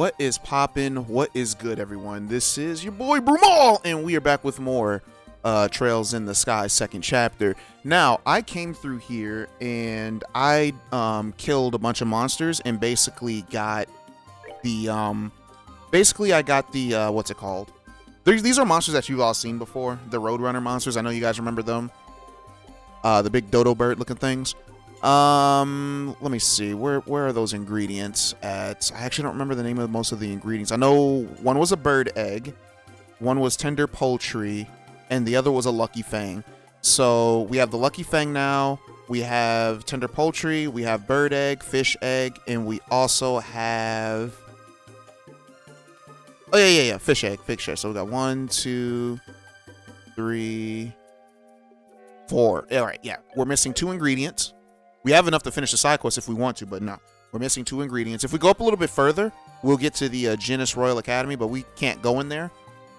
What is poppin'? What is good, everyone? This is your boy Brumal, and we are back with more Trails in the Sky second chapter. Now, I came through here and I killed a bunch of monsters and basically got the what's it called? These are monsters that you've all seen before, the Roadrunner monsters. I know you guys remember them. The big dodo bird looking things. Let me see. Where are those ingredients at? I actually don't remember the name of most of the ingredients. I know one was a bird egg, one was tender poultry, and the other was a lucky fang. So we have the lucky fang now. We have tender poultry. We have bird egg, fish egg, and we also have. Oh yeah, fish egg. So we got 1, 2, 3, 4. All right, yeah. We're missing 2 ingredients. We have enough to finish the side quest if we want to, but no. We're missing 2 ingredients. If we go up a little bit further, we'll get to the Genus Royal Academy, but we can't go in there.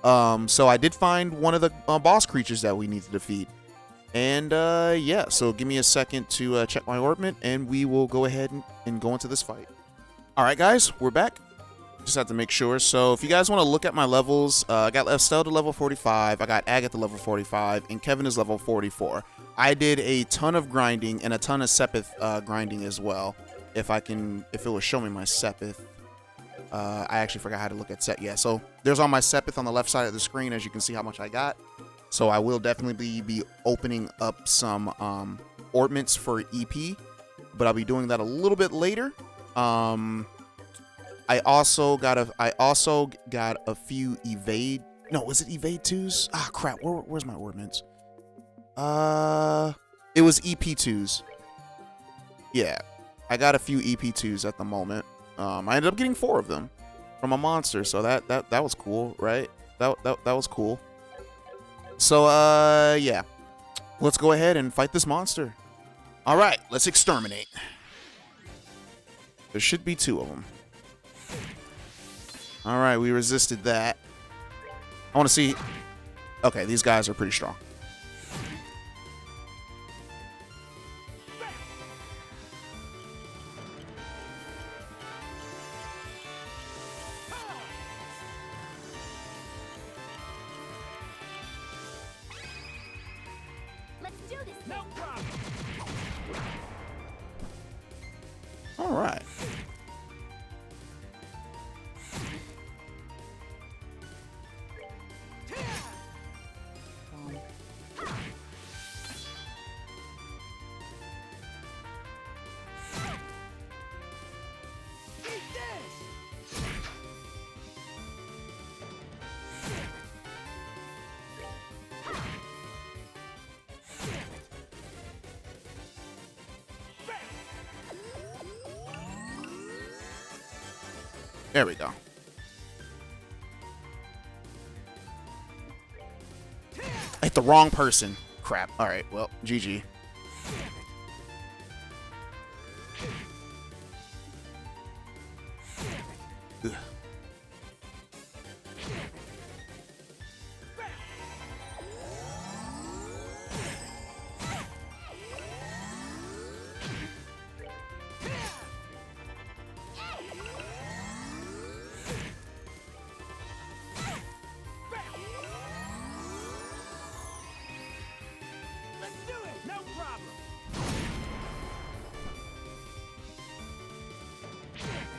So I did find one of the boss creatures that we need to defeat. And yeah, so give me a second to check my orbit, and we will go ahead and go into this fight. All right, guys, we're back. Just have to make sure. So if you guys want to look at my levels, I got Estelle to level 45, I got Agate to level 45, and Kevin is level 44. I did a ton of grinding and a ton of Sepith grinding as well. If it will show me my Sepith. I actually forgot how to look at Set. Yeah, so there's all my Sepith on the left side of the screen, as you can see how much I got. So I will definitely be opening up some ornaments for EP, but I'll be doing that a little bit later. I also got a few evade. No, was it evade 2s? Ah, crap. Where's my ornaments? It was EP2s. Yeah, I got a few EP2s at the moment. I ended up getting 4 of them from a monster, so that was cool, right? That was cool. So yeah, let's go ahead and fight this monster. All right, let's exterminate. There should be 2 of them. All right, we resisted that. I want to see. Okay, these guys are pretty strong. Let's do this. No problem. All right. There we go. I hit the wrong person. Crap. All right. Well, GG. Ugh.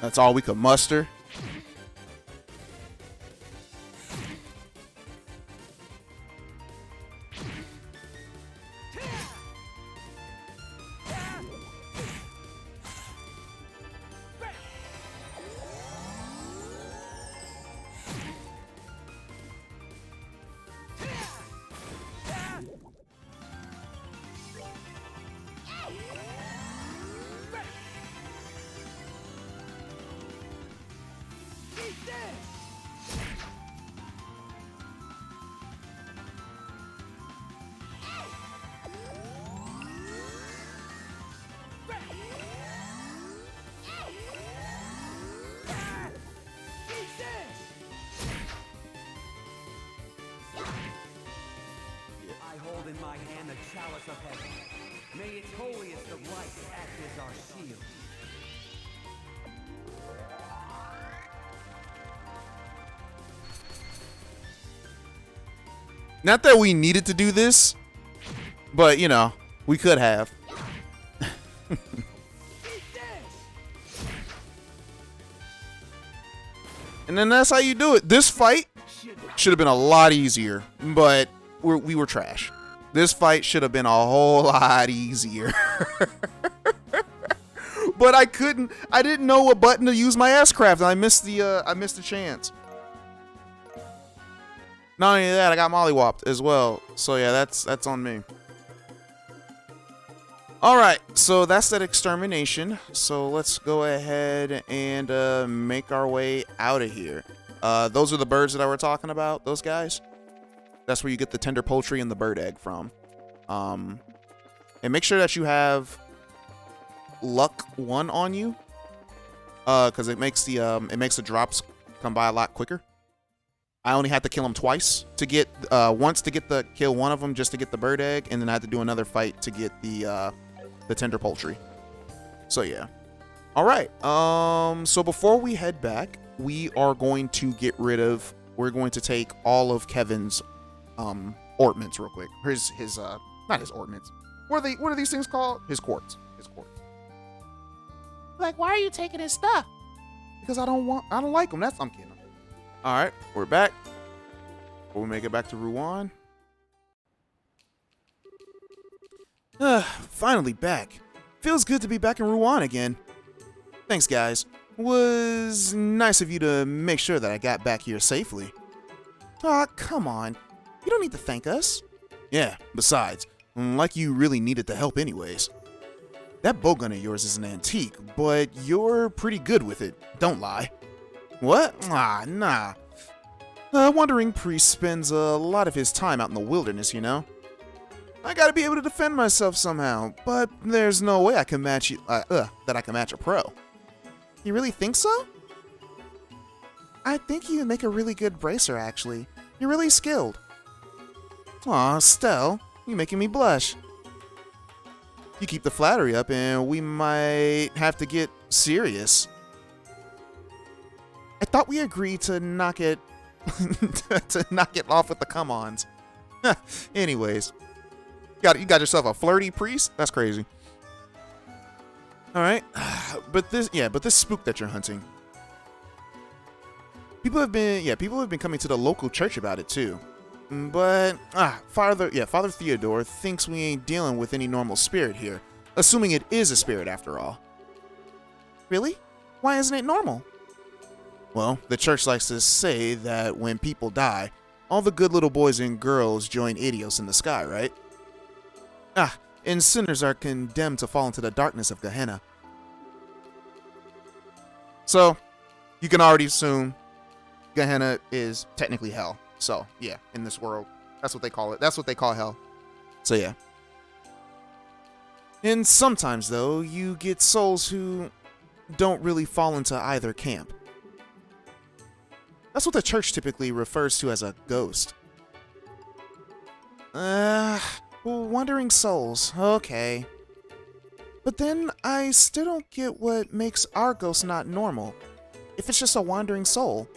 That's all we could muster. hold in my hand the chalice of heaven. May its holiest of lights act as our shield. Not that we needed to do this, but, you know, we could have. And then that's how you do it. This fight should have been a lot easier, but we were trash. This fight should have been a whole lot easier. But I didn't know what button to use my S-Craft, and I missed the chance. Not only that, I got mollywopped as well. So yeah, that's on me. Alright, so that's that extermination. So let's go ahead and make our way out of here. Those are the birds that I were talking about, those guys. That's where you get the tender poultry and the bird egg from. And make sure that you have luck 1 on you. Because it makes the drops come by a lot quicker. I only had to kill them twice to get once to get kill one of them just to get the bird egg, and then I had to do another fight to get the tender poultry. So yeah. All right. So before we head back, we are going to we're going to take all of Kevin's ornaments real quick. His not his ornaments. What are these things called? His quartz. Like, why are you taking his stuff? Because I don't like him. I'm kidding. All right, we're back. We'll make it back to Ruan. Finally back. Feels good to be back in Ruan again. Thanks, guys. Was nice of you to make sure that I got back here safely. Aw, come on. You don't need to thank us. Yeah, besides, like you really needed the help anyways. That bowgun of yours is an antique, but you're pretty good with it, don't lie. What? Ah, nah. A wandering priest spends a lot of his time out in the wilderness, you know? I gotta be able to defend myself somehow, but there's no way I can match that I can match a pro. You really think so? I think you make a really good bracer, actually. You're really skilled. Aw, Stell, you're making me blush. You keep the flattery up and we might have to get serious. I thought we agreed to knock it off with the come-ons. Anyways, you got yourself a flirty priest? That's crazy. All right, but this spook that you're hunting. People have been coming to the local church about it too. But Father Theodore thinks we ain't dealing with any normal spirit here, assuming it is a spirit after all. Really? Why isn't it normal? Well, the church likes to say that when people die, all the good little boys and girls join Idios in the sky, right? And sinners are condemned to fall into the darkness of Gehenna. So, you can already assume Gehenna is technically hell. So, yeah, in this world, that's what they call it. That's what they call hell. So, yeah. And sometimes, though, you get souls who don't really fall into either camp. That's what the church typically refers to as a ghost. Wandering souls. Okay. But then I still don't get what makes our ghost not normal, if it's just a wandering soul.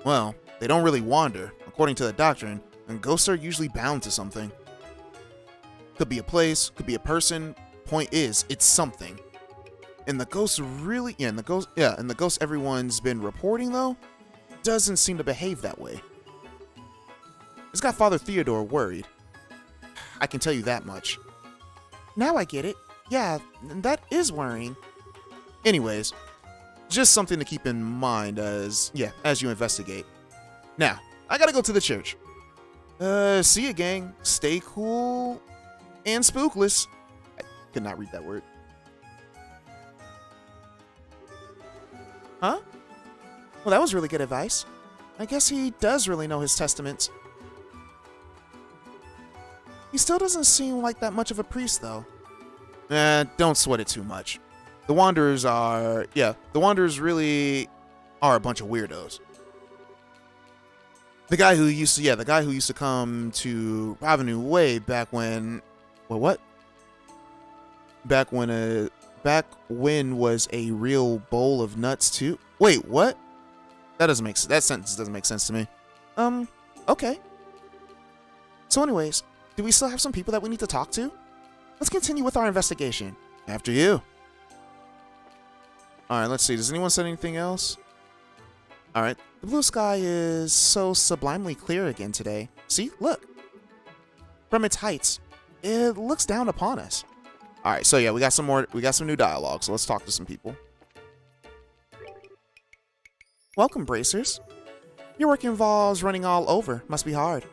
Well, they don't really wander, according to the doctrine, and ghosts are usually bound to something. Could be a place, could be a person. Point is, it's something. And the ghosts the ghost everyone's been reporting though, doesn't seem to behave that way. It's got Father Theodore worried. I can tell you that much. Now I get it. Yeah, that is worrying. Anyways, just something to keep in mind as you investigate. Now, I gotta go to the church. See ya, gang. Stay cool and spookless. I could not read that word. Huh? Well, that was really good advice. I guess he does really know his testaments. He still doesn't seem like that much of a priest, though. Don't sweat it too much. The Wanderers really are a bunch of weirdos. The guy who used to come to Avenue way back when, Back when was a real bowl of nuts too. Wait, what? That sentence doesn't make sense to me. Okay. So anyways, do we still have some people that we need to talk to? Let's continue with our investigation. After you. Alright, let's see. Does anyone say anything else? Alright. The blue sky is so sublimely clear again today. See? Look. From its heights, it looks down upon us. Alright, so yeah, we got some new dialogue, so let's talk to some people. Welcome, Bracers. Your work involves running all over. Must be hard.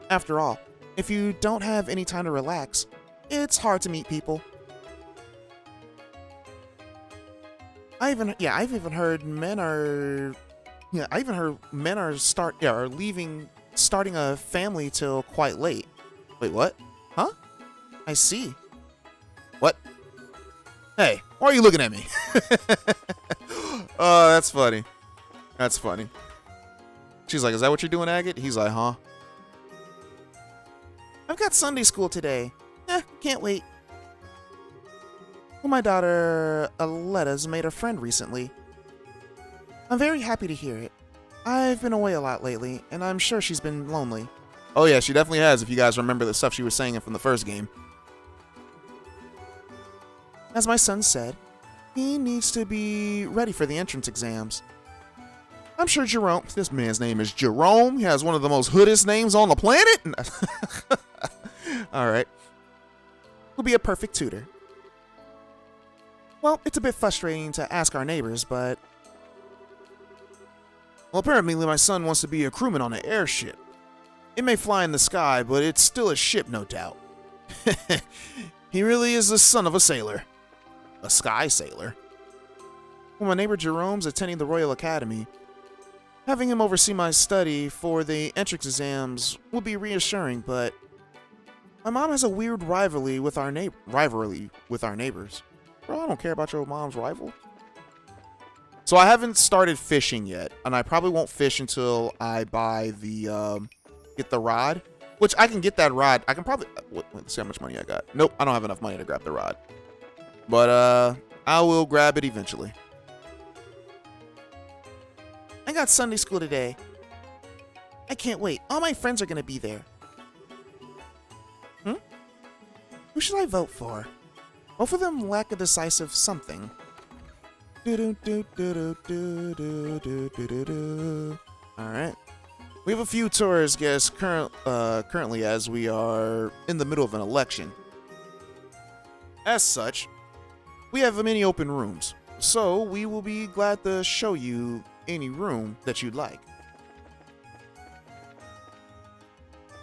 After all, if you don't have any time to relax, it's hard to meet people. I've even heard men are starting a family till quite late. Wait, what? Huh? I see. What? Hey, why are you looking at me? Oh, that's funny. That's funny. She's like, is that what you're doing, Agate? He's like, huh? I've got Sunday school today. Can't wait. Well, my daughter, Aletta's made a friend recently. I'm very happy to hear it. I've been away a lot lately, and I'm sure she's been lonely. Oh yeah, she definitely has, if you guys remember the stuff she was saying from the first game. As my son said, he needs to be ready for the entrance exams. I'm sure Jerome, this man's name is Jerome, he has one of the most hoodest names on the planet. Alright. Will be a perfect tutor. Well, it's a bit frustrating to ask our neighbors, but... Well, apparently my son wants to be a crewman on an airship. It may fly in the sky, but it's still a ship, no doubt. He really is the son of a sailor. A sky sailor. Well, my neighbor Jerome's attending the Royal Academy. Having him oversee my study for the entrance exams will be reassuring, but... My mom has a weird rivalry with our neighbors. Bro, I don't care about your mom's rival. So I haven't started fishing yet, and I probably won't fish until I buy the, get the rod. Which, I can get that rod. I can probably, let's see how much money I got. Nope, I don't have enough money to grab the rod. But, I will grab it eventually. I got Sunday school today. I can't wait. All my friends are gonna be there. Who should I vote for? Both of them lack a decisive something. Alright. We have a few tourist guests currently as we are in the middle of an election. As such, we have many open rooms, so we will be glad to show you any room that you'd like.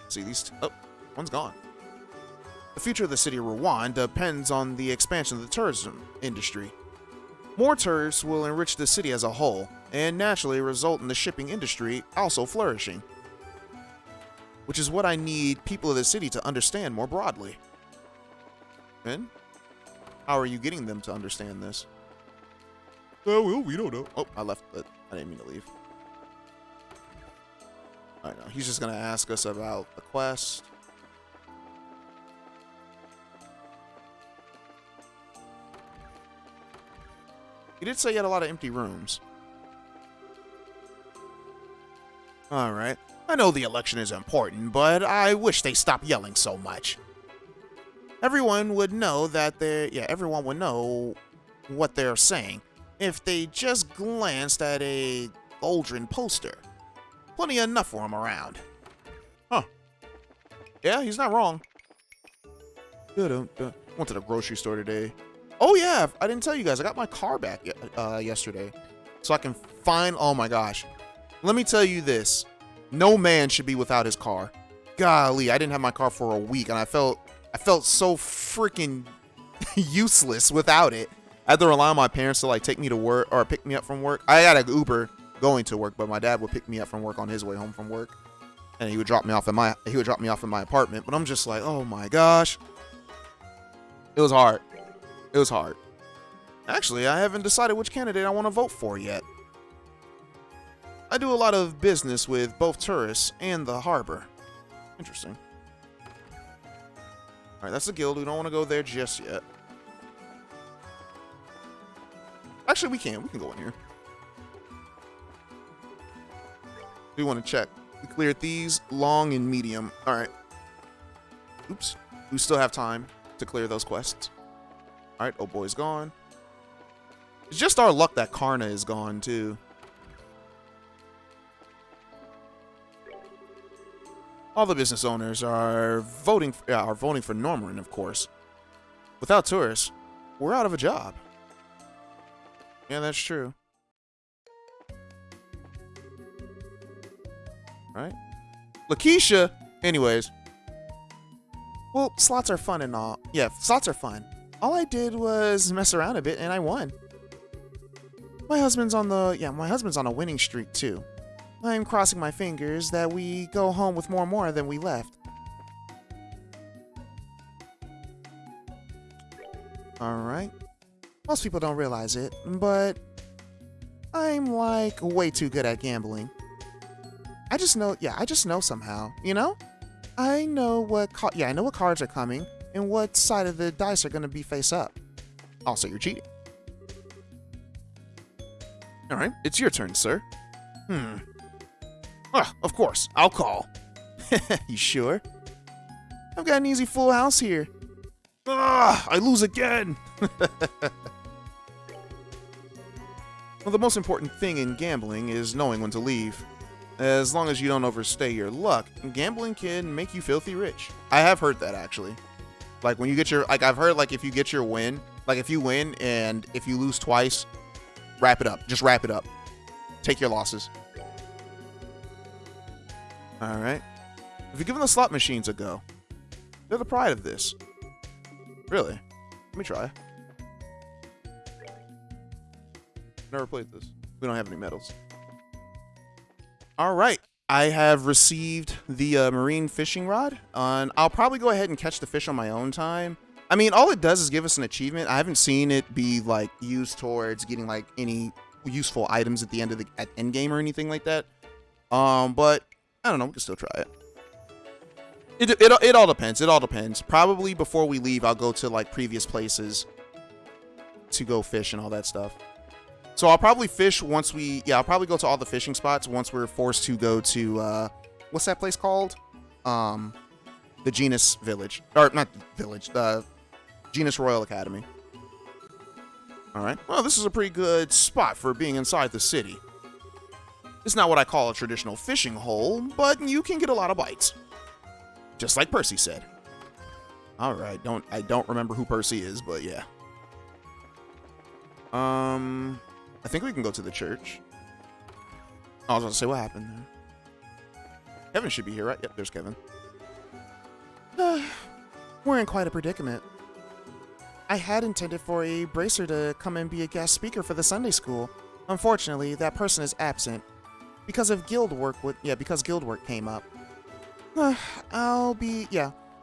See these? Oh, one's gone. The future of the city of Wereian depends on the expansion of the tourism industry. More tourists will enrich the city as a whole, and naturally result in the shipping industry also flourishing. Which is what I need people of the city to understand more broadly. And how are you getting them to understand this? Oh, well, we don't know. Oh, I left it. I didn't mean to leave. I know. He's just going to ask us about the quest. He did say he had a lot of empty rooms. Alright. I know the election is important, but I wish they stopped yelling so much. Everyone would know that everyone would know what they're saying if they just glanced at a Aldrin poster. Plenty enough for him around. Huh. Yeah, he's not wrong. Went to the grocery store today. Oh yeah, I didn't tell you guys. I got my car back yesterday. So I can find... Oh my gosh. Let me tell you this. No man should be without his car. Golly, I didn't have my car for a week, and I felt so freaking useless without it. I had to rely on my parents to like take me to work or pick me up from work. I got an Uber going to work, but my dad would pick me up from work on his way home from work, and he would drop me off in my apartment. But I'm just like, oh my gosh, it was hard. It was hard. Actually, I haven't decided which candidate I want to vote for yet. I do a lot of business with both tourists and the harbor. Interesting. Alright, that's the guild. We don't want to go there just yet. Actually, we can. We can go in here. Do want to check. We cleared these, long and medium. Alright. Oops. We still have time to clear those quests. All right, oh boy's gone. It's just our luck that Karna is gone too. All the business owners are voting for Norman, of course. Without tourists, we're out of a job. Yeah, that's true. Right? Lakeisha, anyways. Well, slots are fun and all. Yeah, slots are fun. All I did was mess around a bit and I won. My husband's on a winning streak too. I'm crossing my fingers that we go home with more than we left. Alright. Most people don't realize it, but I'm like way too good at gambling. I just know somehow, you know? I know what cards are coming and what side of the dice are going to be face up. Also, you're cheating. Alright, it's your turn, sir. Of course, I'll call. You sure? I've got an easy full house here. I lose again. Well, the most important thing in gambling is knowing when to leave. As long as you don't overstay your luck, gambling can make you filthy rich. I have heard that, actually. Like, when you get your... Like, I've heard, like, if you get your win... Like, if you win and if you lose twice, wrap it up. Just wrap it up. Take your losses. Alright. Have you given the slot machines a go? They're the pride of this. Really? Let me try. Never played this. We don't have any medals. Alright. I have received the marine fishing rod. And I'll probably go ahead and catch the fish on my own time. I mean, all it does is give us an achievement. I haven't seen it be, like, used towards getting, like, any useful items at the end of the end game or anything like that. But I don't know. We can still try it. It all depends. It all depends. Probably before we leave, I'll go to, like, previous places to go fish and all that stuff. So I'll probably fish once we... Yeah, I'll probably go to all the fishing spots once we're forced to go to... what's that place called? The Genus Village. Or, not Village. The Genus Royal Academy. Alright. Well, this is a pretty good spot for being inside the city. It's not what I call a traditional fishing hole, but you can get a lot of bites. Just like Percy said. Alright. I don't remember who Percy is, but yeah. I think we can go to the church. I was about to say, what happened there? Kevin should be here, right? Yep, there's Kevin. We're in quite a predicament. I had intended for a bracer to come and be a guest speaker for the Sunday school. Unfortunately, that person is absent. Because of guild work because guild work came up. I'll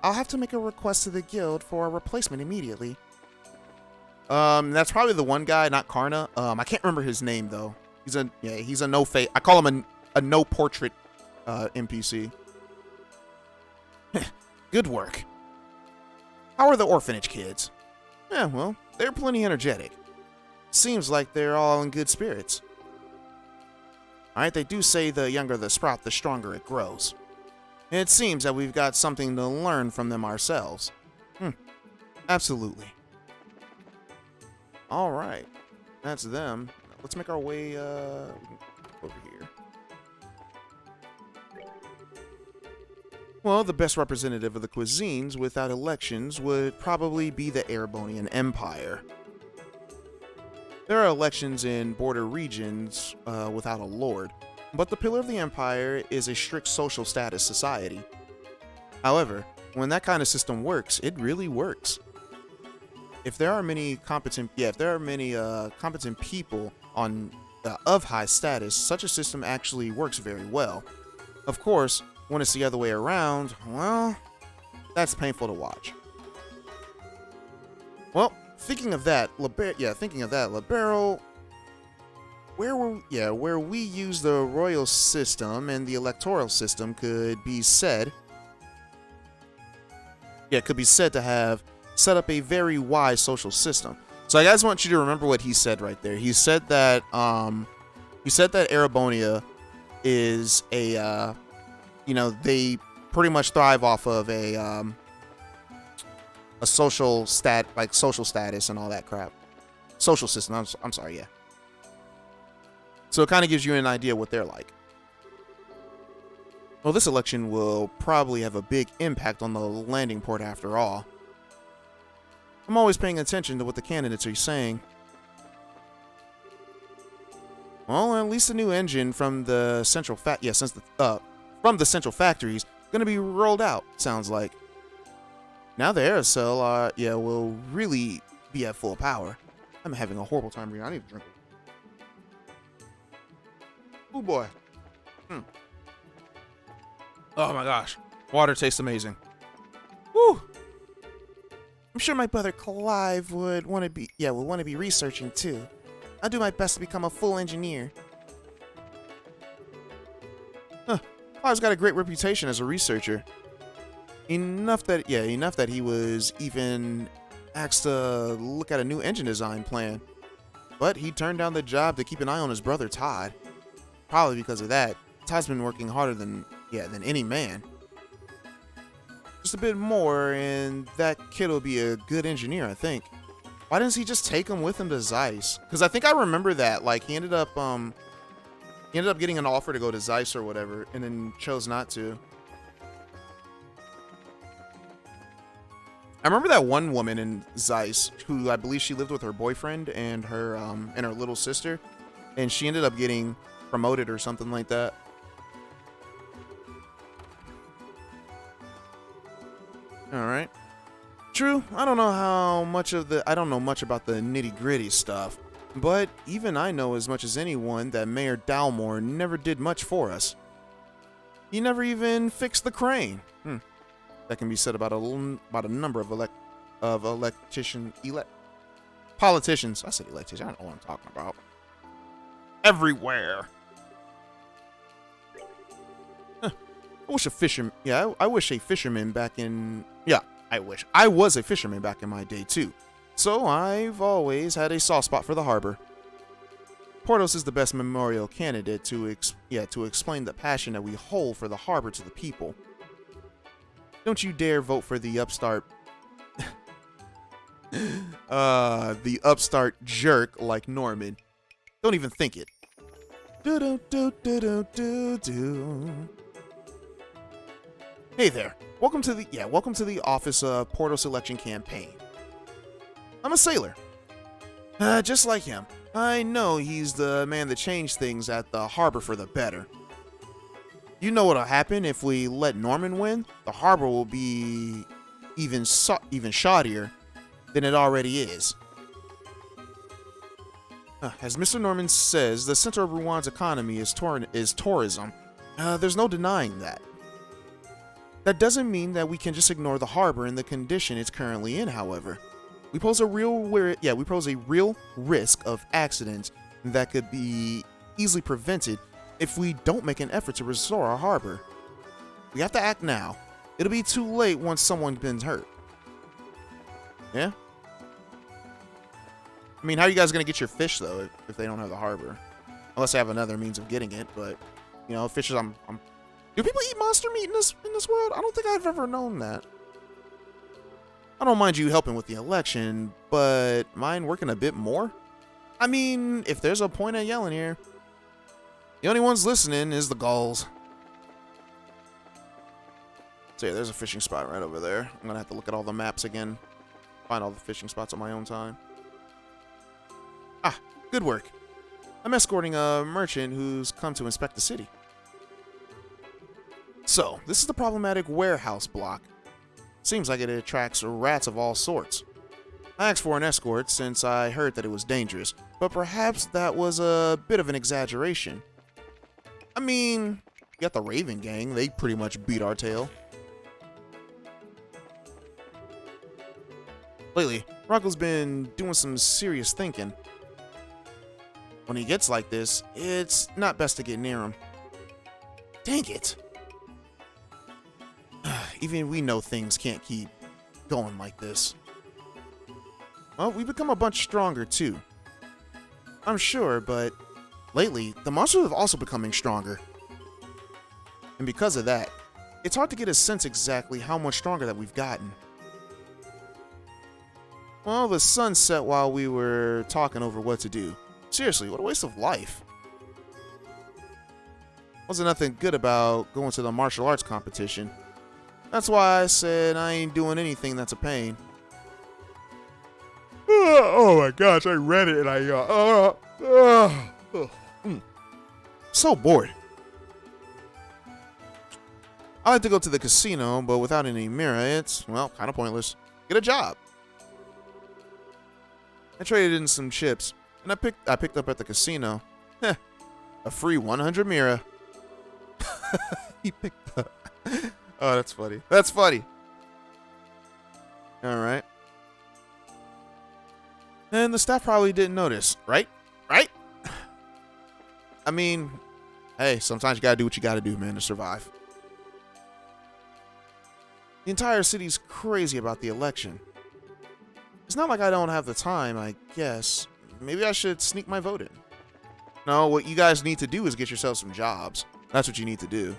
have to make a request to the guild for a replacement immediately. That's probably the one guy, not Karna. I can't remember his name though. He's a no face. I call him a no portrait NPC. Good work. How are the orphanage kids? Yeah, well, they're plenty energetic. Seems like they're all in good spirits. Alright, they do say the younger the sprout, the stronger it grows. It seems that we've got something to learn from them ourselves. Absolutely. Alright, that's them. Let's make our way over here. Well, the best representative of the cuisines without elections would probably be the Erebonian Empire. There are elections in border regions without a lord, but the pillar of the empire is a strict social status society. However, when that kind of system works, it really works. If there are many competent people of high status, such a system actually works very well. Of course, when it's the other way around, well, that's painful to watch. Well, thinking of that, Libero, where we use the royal system and the electoral system could be said to have set up a very wise social system. So I guys want you to remember what he said right there. He said that Erebonia is a they pretty much thrive off of a a social social status and all that crap. Social system. I'm sorry, yeah. So it kind of gives you an idea what they're like. Well, this election will probably have a big impact on the landing port after all. I'm always paying attention to what the candidates are saying. Well, at least the new engine from the central from the central factory is gonna be rolled out. Sounds like. Now the aerosol, will really be at full power. I'm having a horrible time reading. I need a drink. Oh boy. Oh my gosh. Water tastes amazing. Woo! I'm sure my brother Clive would want to be researching too. I'll do my best to become a full engineer. Clive's got a great reputation as a researcher. Enough that he was even asked to look at a new engine design plan. But he turned down the job to keep an eye on his brother Todd. Probably because of that, Todd's been working harder than any man. Just a bit more, and that kid will be a good engineer, I think. Why didn't he just take him with him to Zeiss? Because I think I remember that. Like, he ended up getting an offer to go to Zeiss or whatever, and then chose not to. I remember that one woman in Zeiss who I believe she lived with her boyfriend and her little sister, and she ended up getting promoted or something like that. All right. True, I don't know much about the nitty-gritty stuff, but even I know as much as anyone that Mayor Dalmore never did much for us. He never even fixed the crane. That can be said about a number of politicians. I said electricians. I don't know what I'm talking about. Everywhere. I wish a fisherman. Yeah, I wish a fisherman back in. Yeah, I wish I was a fisherman back in my day too. So I've always had a soft spot for the harbor. Portos is the best memorial candidate to explain the passion that we hold for the harbor to the people. Don't you dare vote for the upstart jerk like Norman. Don't even think it. Hey there. Welcome to the office of Portos election campaign. I'm a sailor. Just like him. I know he's the man that changed things at the harbor for the better. You know what'll happen if we let Norman win? The harbor will be even shoddier than it already is. As Mr. Norman says, the center of Rowan's economy is tourism. There's no denying that. That doesn't mean that we can just ignore the harbor and the condition it's currently in, however. We pose a real risk of accidents that could be easily prevented if we don't make an effort to restore our harbor. We have to act now. It'll be too late once someone's been hurt. Yeah? I mean, how are you guys going to get your fish, though, if they don't have the harbor? Unless they have another means of getting it, but, fishes, Do people eat monster meat in this world? I don't think I've ever known that. I don't mind you helping with the election, but mind working a bit more? I mean, if there's a point at yelling here, the only ones listening is the gulls. So yeah, there's a fishing spot right over there. I'm gonna have to look at all the maps again, find all the fishing spots on my own time. Ah, good work. I'm escorting a merchant who's come to inspect the city. So, this is the problematic warehouse block. Seems like it attracts rats of all sorts. I asked for an escort since I heard that it was dangerous, but perhaps that was a bit of an exaggeration. I mean, you got the Raven Gang, they pretty much beat our tail. Lately, Rocco's been doing some serious thinking. When he gets like this, it's not best to get near him. Dang it! Even we know things can't keep going like this. Well, we've become a bunch stronger too. I'm sure, but lately, the monsters have also becoming stronger. And because of that, it's hard to get a sense exactly how much stronger that we've gotten. Well, the sun set while we were talking over what to do. Seriously, what a waste of life. Wasn't nothing good about going to the martial arts competition. That's why I said I ain't doing anything that's a pain. Oh my gosh, I read it and so bored. I like to go to the casino, but without any mirror, it's, well, kind of pointless. Get a job. I traded in some chips, and I picked up at the casino. Heh, a free 100 mirror. He picked up. Oh, that's funny. That's funny. All right. And the staff probably didn't notice, right? Right? I mean, hey, sometimes you gotta do what you gotta do, man, to survive. The entire city's crazy about the election. It's not like I don't have the time, I guess. Maybe I should sneak my vote in. No, what you guys need to do is get yourself some jobs. That's what you need to do.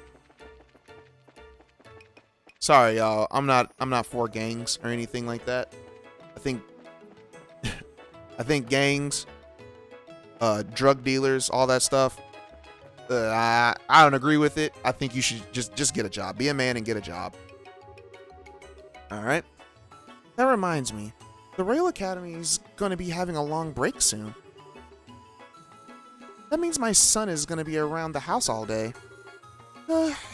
Sorry, y'all. I'm not for gangs or anything like that. I think gangs, drug dealers, all that stuff. I don't agree with it. I think you should just get a job. Be a man and get a job. All right. That reminds me, the Royal Academy is going to be having a long break soon. That means my son is going to be around the house all day.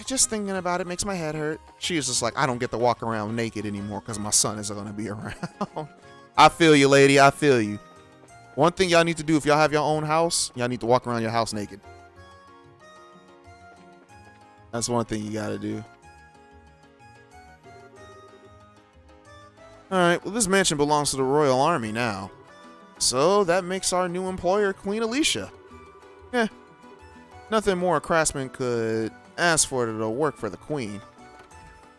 Just thinking about it makes my head hurt. She is just like, I don't get to walk around naked anymore because my son is going to be around. I feel you, lady. I feel you. One thing y'all need to do if y'all have your own house, y'all need to walk around your house naked. That's one thing you got to do. Alright, well, this mansion belongs to the Royal Army now. So that makes our new employer Queen Alicia. Nothing more a craftsman could ask for to work for the Queen.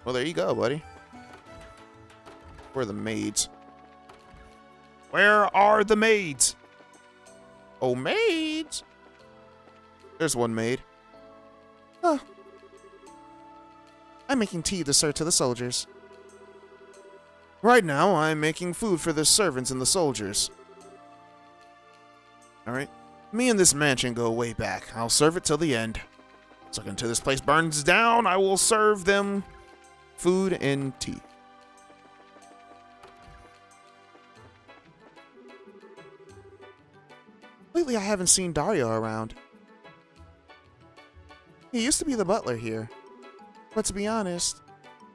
Well, there you go, buddy. Where are the maids? Where are the maids? Oh, maids! There's one maid. Huh. I'm making tea to serve to the soldiers. Right now, I'm making food for the servants and the soldiers. Alright. Me and this mansion go way back. I'll serve it till the end. So until this place burns down, I will serve them food and tea. Lately, I haven't seen Dario around. He used to be the butler here. But to be honest,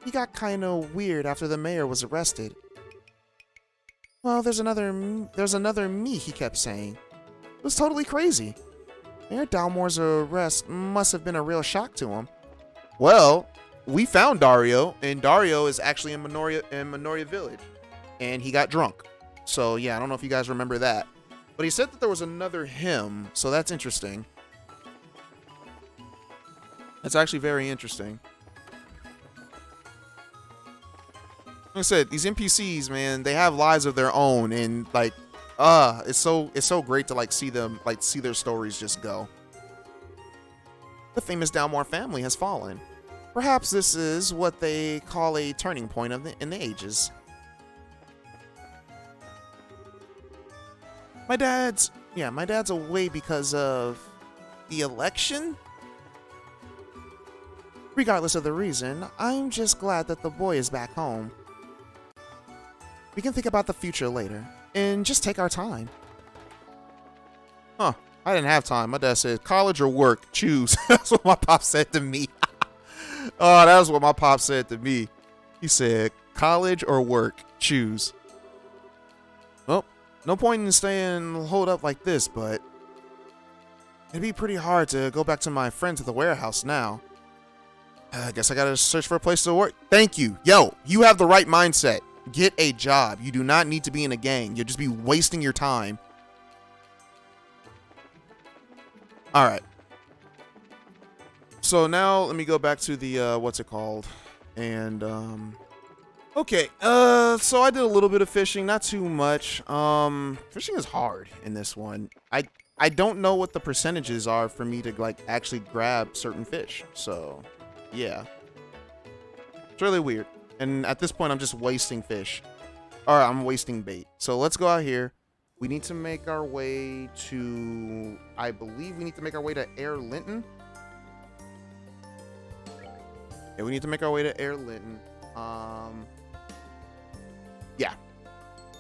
he got kinda weird after the mayor was arrested. Well, there's another me, he kept saying. It was totally crazy. Mayor Dalmore's arrest must have been a real shock to him. Well, we found Dario, and Dario is actually in Minoria Village. And he got drunk. So yeah, I don't know if you guys remember that. But he said that there was another him, so that's interesting. That's actually very interesting. Like I said, these NPCs, man, they have lives of their own, and like, it's so great to like see them, like see their stories just go. The famous Dalmore family has fallen. Perhaps this is what they call a turning point in the ages. My dad's away because of the election. Regardless of the reason, I'm just glad that the boy is back home. We can think about the future later, and just take our time. Huh, I didn't have time. My dad said, college or work, choose. That's what my pop said to me. Oh, that was what my pop said to me. He said, college or work, choose. Well, no point in staying holed up like this, but it'd be pretty hard to go back to my friends at the warehouse now. I guess I gotta search for a place to work. Thank you. Yo, you have the right mindset. Get a job. You do not need to be in a gang. You'll just be wasting your time. All right. So now let me go back to the what's it called? And okay. So I did a little bit of fishing, not too much. Fishing is hard in this one. I don't know what the percentages are for me to like actually grab certain fish. So, yeah. It's really weird. And at this point, I'm just wasting fish. All right, I'm wasting bait. So let's go out here. We need to make our way to, I believe we need to make our way to Lie-Oh-Nin. Yeah, we need to make our way to Lie-Oh-Nin. Yeah.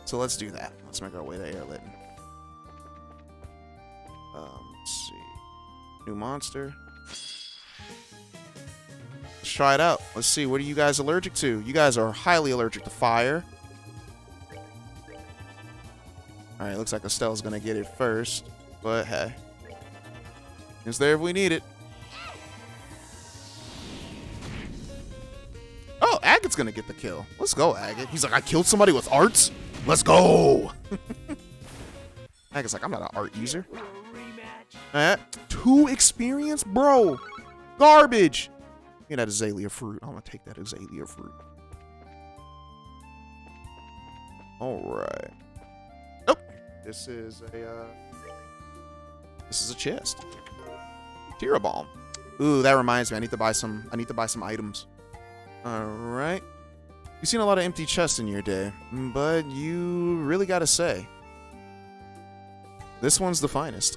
So let's do that. Let's make our way to Lie-Oh-Nin. Let's see. New monster. Let's try it out. Let's see. What are you guys allergic to? You guys are highly allergic to fire. Alright, looks like Estelle's gonna get it first. But hey. It's there if we need it. Oh, Agate's gonna get the kill. Let's go, Agate. He's like, I killed somebody with arts? Let's go! Agate's like, I'm not an art user. 2 experience? Bro! Garbage! Get that azalea fruit. I'm gonna take that azalea fruit. Alright. Nope. This is a chest. Tira bomb. Ooh, that reminds me. I need to buy some items. Alright. You've seen a lot of empty chests in your day, but you really gotta say, this one's the finest.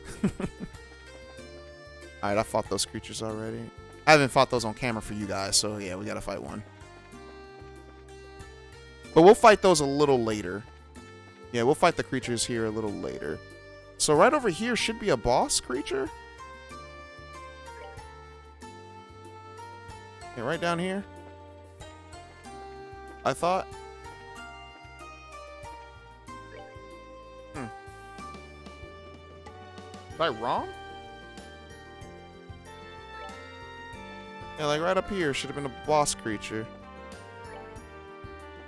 Alright, I fought those creatures already. I haven't fought those on camera for you guys, so yeah, we gotta fight one. But we'll fight those a little later. Yeah, we'll fight the creatures here a little later. So right over here should be a boss creature. Yeah, right down here. I thought. Am I wrong? Yeah, like right up here should have been a boss creature.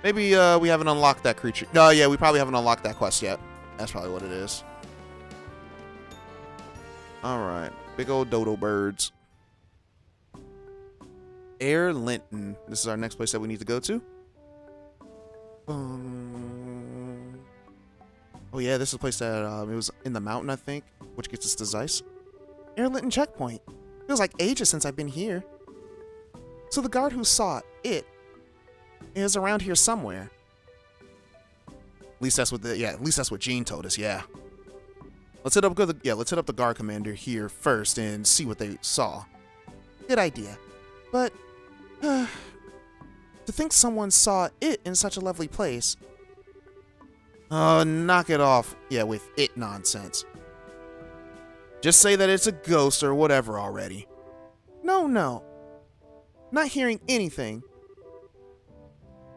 Maybe we haven't unlocked that creature. No, yeah, we probably haven't unlocked that quest yet. That's probably what it is. Alright. Big old dodo birds. Lie-Oh-Nin. This is our next place that we need to go to. Oh yeah, this is a place that it was in the mountain, I think, which gets us to Zeiss. Lie-Oh-Nin checkpoint. Feels like ages since I've been here. So the guard who saw it is around here somewhere. At least that's what at least that's what Jean told us, yeah. Let's hit up the guard commander here first and see what they saw. Good idea. But to think someone saw it in such a lovely place. Knock it off. Yeah, with it nonsense. Just say that it's a ghost or whatever already. No. Not hearing anything.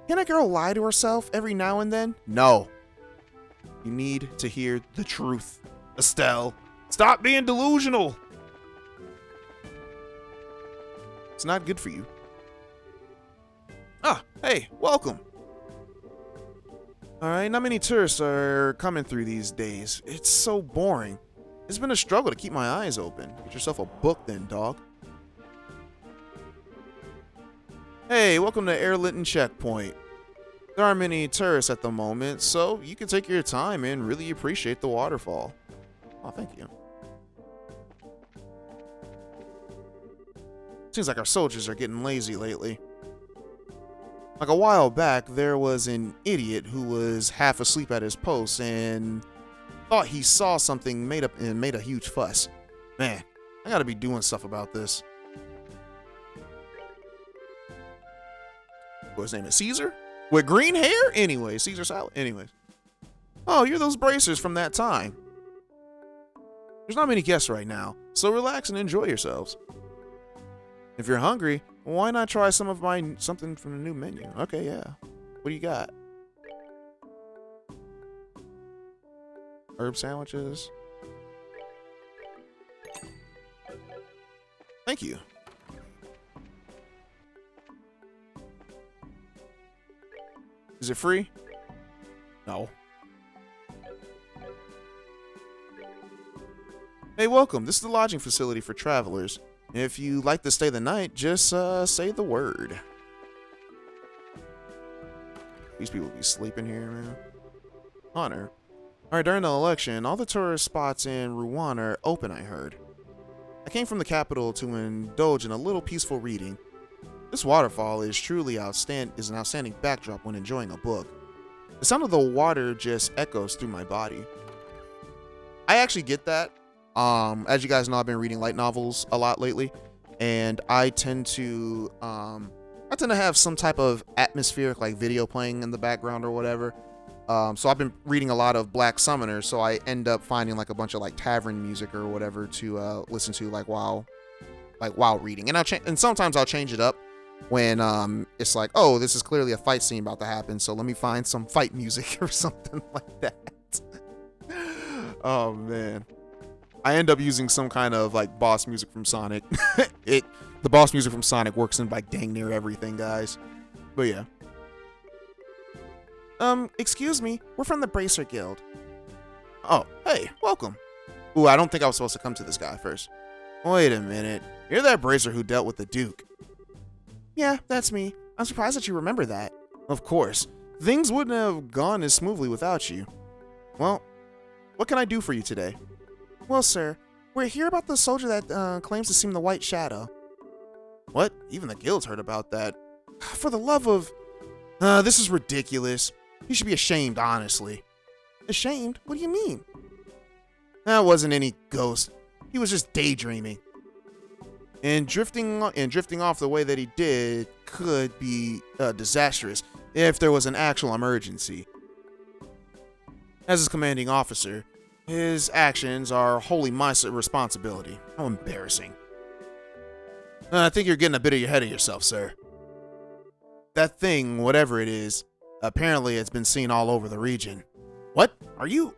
Can a girl lie to herself every now and then? No. You need to hear the truth. Estelle, stop being delusional. It's not good for you. Ah, hey, welcome. Alright, not many tourists are coming through these days. It's so boring. It's been a struggle to keep my eyes open. Get yourself a book then, dog. Hey, welcome to Lie-Oh-Nin checkpoint. There aren't many tourists at the moment, so you can take your time and really appreciate the waterfall. Oh, thank you. Seems like our soldiers are getting lazy lately. Like a while back, there was an idiot who was half asleep at his post and thought he saw something made a huge fuss. Man, I gotta be doing stuff about this. What's his name is Caesar? With green hair? Anyway, Caesar salad. Anyways. Oh, you're those bracers from that time. There's not many guests right now, so relax and enjoy yourselves. If you're hungry, why not try something from the new menu? Okay, yeah. What do you got? Herb sandwiches. Thank you. Is it free? No. Hey, welcome. This is the lodging facility for travelers. If you like to stay the night, just say the word. These people be sleeping here, man. Honor. Alright, during the election, all the tourist spots in Wereian are open, I heard. I came from the capital to indulge in a little peaceful reading. This waterfall is truly an outstanding backdrop when enjoying a book. The sound of the water just echoes through my body. I actually get that. As you guys know, I've been reading light novels a lot lately, and I tend to have some type of atmospheric like video playing in the background or whatever. So I've been reading a lot of Black Summoner, so I end up finding like a bunch of like tavern music or whatever to listen to while reading. And sometimes I'll change it up when it's like, oh, this is clearly a fight scene about to happen, so let me find some fight music or something like that. Oh man. I end up using some kind of like boss music from Sonic. The boss music from Sonic works in like dang near everything, guys. But yeah. Excuse me, we're from the Bracer Guild. Oh, hey, welcome. Ooh, I don't think I was supposed to come to this guy first. Wait a minute. You're that Bracer who dealt with the Duke. Yeah, that's me. I'm surprised that you remember that. Of course. Things wouldn't have gone as smoothly without you. Well, what can I do for you today? Well, sir, we're here about the soldier that claims to see the White Shadow. What? Even the guild's heard about that. For the love of... this is ridiculous. You should be ashamed, honestly. Ashamed? What do you mean? That wasn't any ghost. He was just daydreaming. And drifting off the way that he did could be disastrous if there was an actual emergency. As his commanding officer, his actions are wholly my responsibility. How embarrassing. I think you're getting a bit ahead of yourself, sir. That thing, whatever it is, apparently it's been seen all over the region. What? Are you...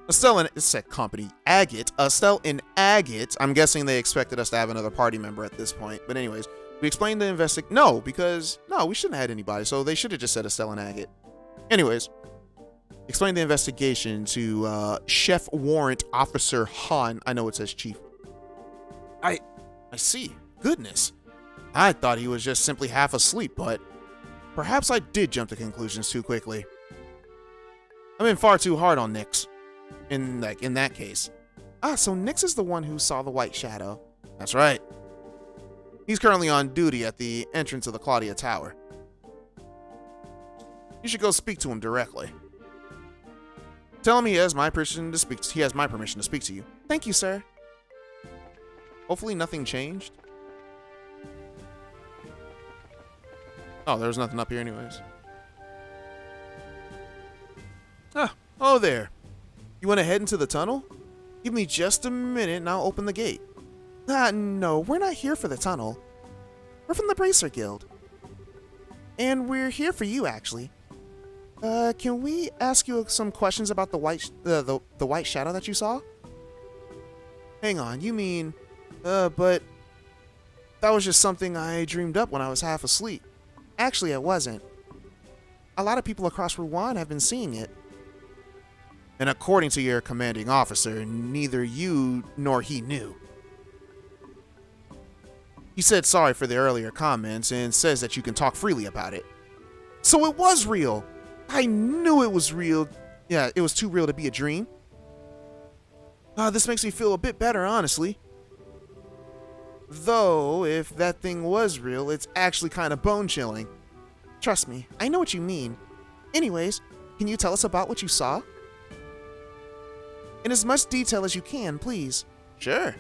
Estelle and... It said company. Agate. Estelle and Agate. I'm guessing they expected us to have another party member at this point. But anyways, we explained the No, because... No, we shouldn't have had anybody, so they should have just said Estelle and Agate. Anyways... Explain the investigation to Chef Warrant Officer Han. I know it says Chief. I see. Goodness. I thought he was just simply half asleep, but perhaps I did jump to conclusions too quickly. I've been far too hard on Nyx. In that case. Ah, so Nyx is the one who saw the White Shadow. That's right. He's currently on duty at the entrance of the Claudia Tower. You should go speak to him directly. Tell him he has my permission to speak to you. Thank you, sir. Hopefully nothing changed. Oh, there was nothing up here anyways. Oh there. You want to head into the tunnel? Give me just a minute and I'll open the gate. No, we're not here for the tunnel. We're from the Bracer Guild. And we're here for you, actually. Can we ask you some questions about the white shadow that you saw? Hang on, you mean, but that was just something I dreamed up when I was half asleep. Actually, it wasn't. A lot of people across Wereian have been seeing it. And according to your commanding officer, neither you nor he knew. He said sorry for the earlier comments and says that you can talk freely about it. So it was real! I knew it was real. Yeah, it was too real to be a dream. This makes me feel a bit better, honestly. Though, if that thing was real, it's actually kind of bone-chilling. Trust me, I know what you mean. Anyways, can you tell us about what you saw? In as much detail as you can, please. Sure.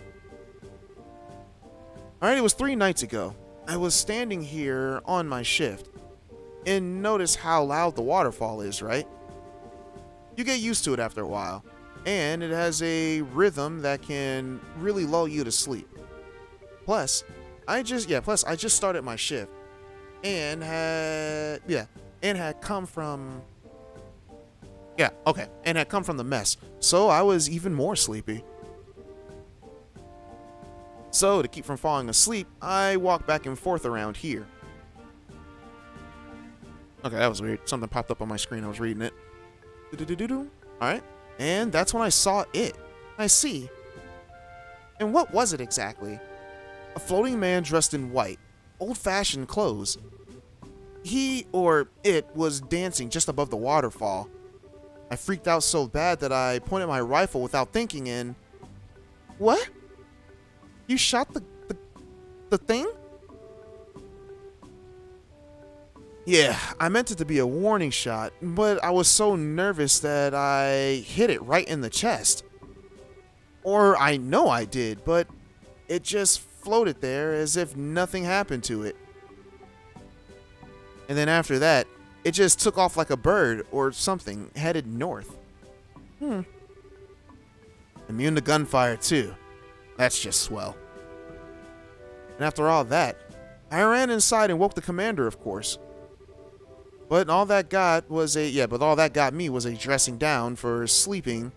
Alright, it was 3 nights ago. I was standing here on my shift. And notice how loud the waterfall is, right? You get used to it after a while. And it has a rhythm that can really lull you to sleep. Plus, I just started my shift. And had come from the mess. So I was even more sleepy. So to keep from falling asleep, I walked back and forth around here. Okay, that was weird. Something popped up on my screen. I was reading it. Alright. And that's when I saw it. I see. And what was it exactly? A floating man dressed in white. Old-fashioned clothes. He, or it, was dancing just above the waterfall. I freaked out so bad that I pointed my rifle without thinking and... What? You shot the thing? Yeah, I meant it to be a warning shot, but I was so nervous that I hit it right in the chest. Or I know I did, but it just floated there as if nothing happened to it. And then after that, it just took off like a bird or something, headed north. Immune to gunfire too. That's just swell. And after all that, I ran inside and woke the commander, of course. But all that got me was a dressing down for sleeping.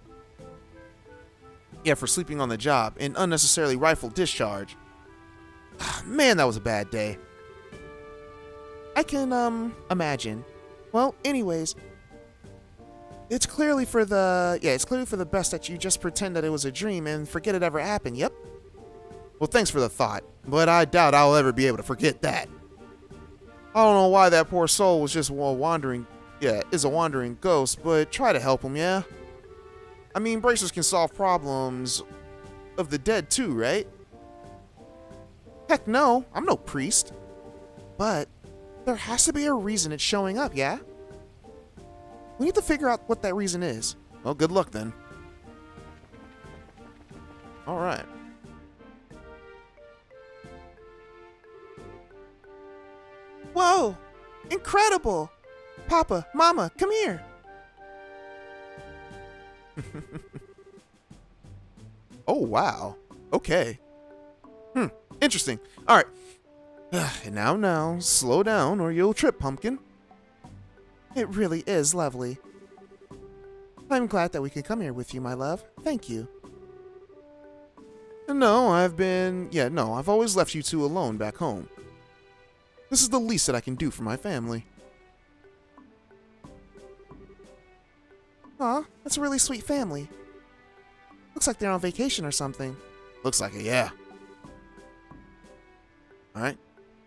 Yeah, for sleeping on the job and unnecessarily rifle discharge. Man, that was a bad day. I can imagine. Well, anyways, it's clearly for the best that you just pretend that it was a dream and forget it ever happened. Yep. Well, thanks for the thought, but I doubt I'll ever be able to forget that. I don't know why that poor soul was just is a wandering ghost, but try to help him, yeah? I mean, bracers can solve problems of the dead too, right? Heck no, I'm no priest. But there has to be a reason it's showing up, yeah? We need to figure out what that reason is. Well, good luck then. Alright. Whoa! Incredible! Papa, Mama, come here! Oh, wow. Okay. Interesting. Alright. And now, slow down or you'll trip, Pumpkin. It really is lovely. I'm glad that we could come here with you, my love. Thank you. No, I've always left you two alone back home. This is the least that I can do for my family. Aw, that's a really sweet family. Looks like they're on vacation or something. Looks like it, yeah. Alright.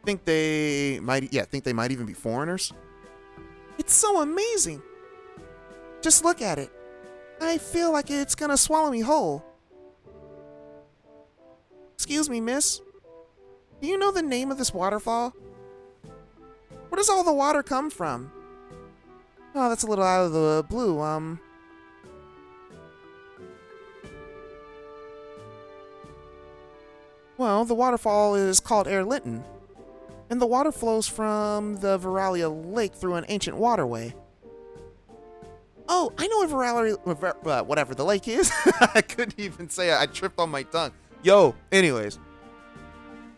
Think they might even be foreigners? It's so amazing! Just look at it. I feel like it's gonna swallow me whole. Excuse me, miss. Do you know the name of this waterfall? Where does all the water come from? Oh, that's a little out of the blue, Well, the waterfall is called Lie-Nin, and the water flows from the Wereian lake through an ancient waterway. Oh, I know whatever the lake is. I couldn't even say it. I tripped on my tongue. Yo, anyways.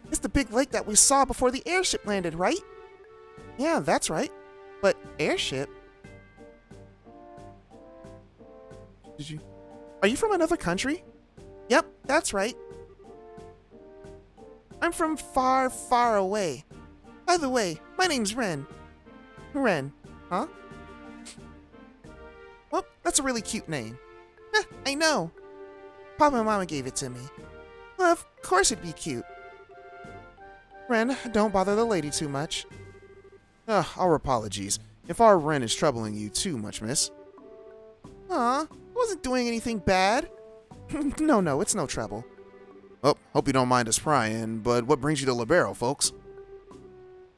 It's the big lake that we saw before the airship landed, right? Yeah, that's right. But airship? Are you from another country? Yep, that's right. I'm from far, far away. By the way, my name's Ren. Ren, huh? Well, that's a really cute name. I know. Papa and Mama gave it to me. Well, of course it'd be cute. Ren, don't bother the lady too much. Our apologies if our Ren is troubling you too much, miss. Aw, I wasn't doing anything bad. No, it's no trouble. Oh, hope you don't mind us prying, but what brings you to Libero, folks?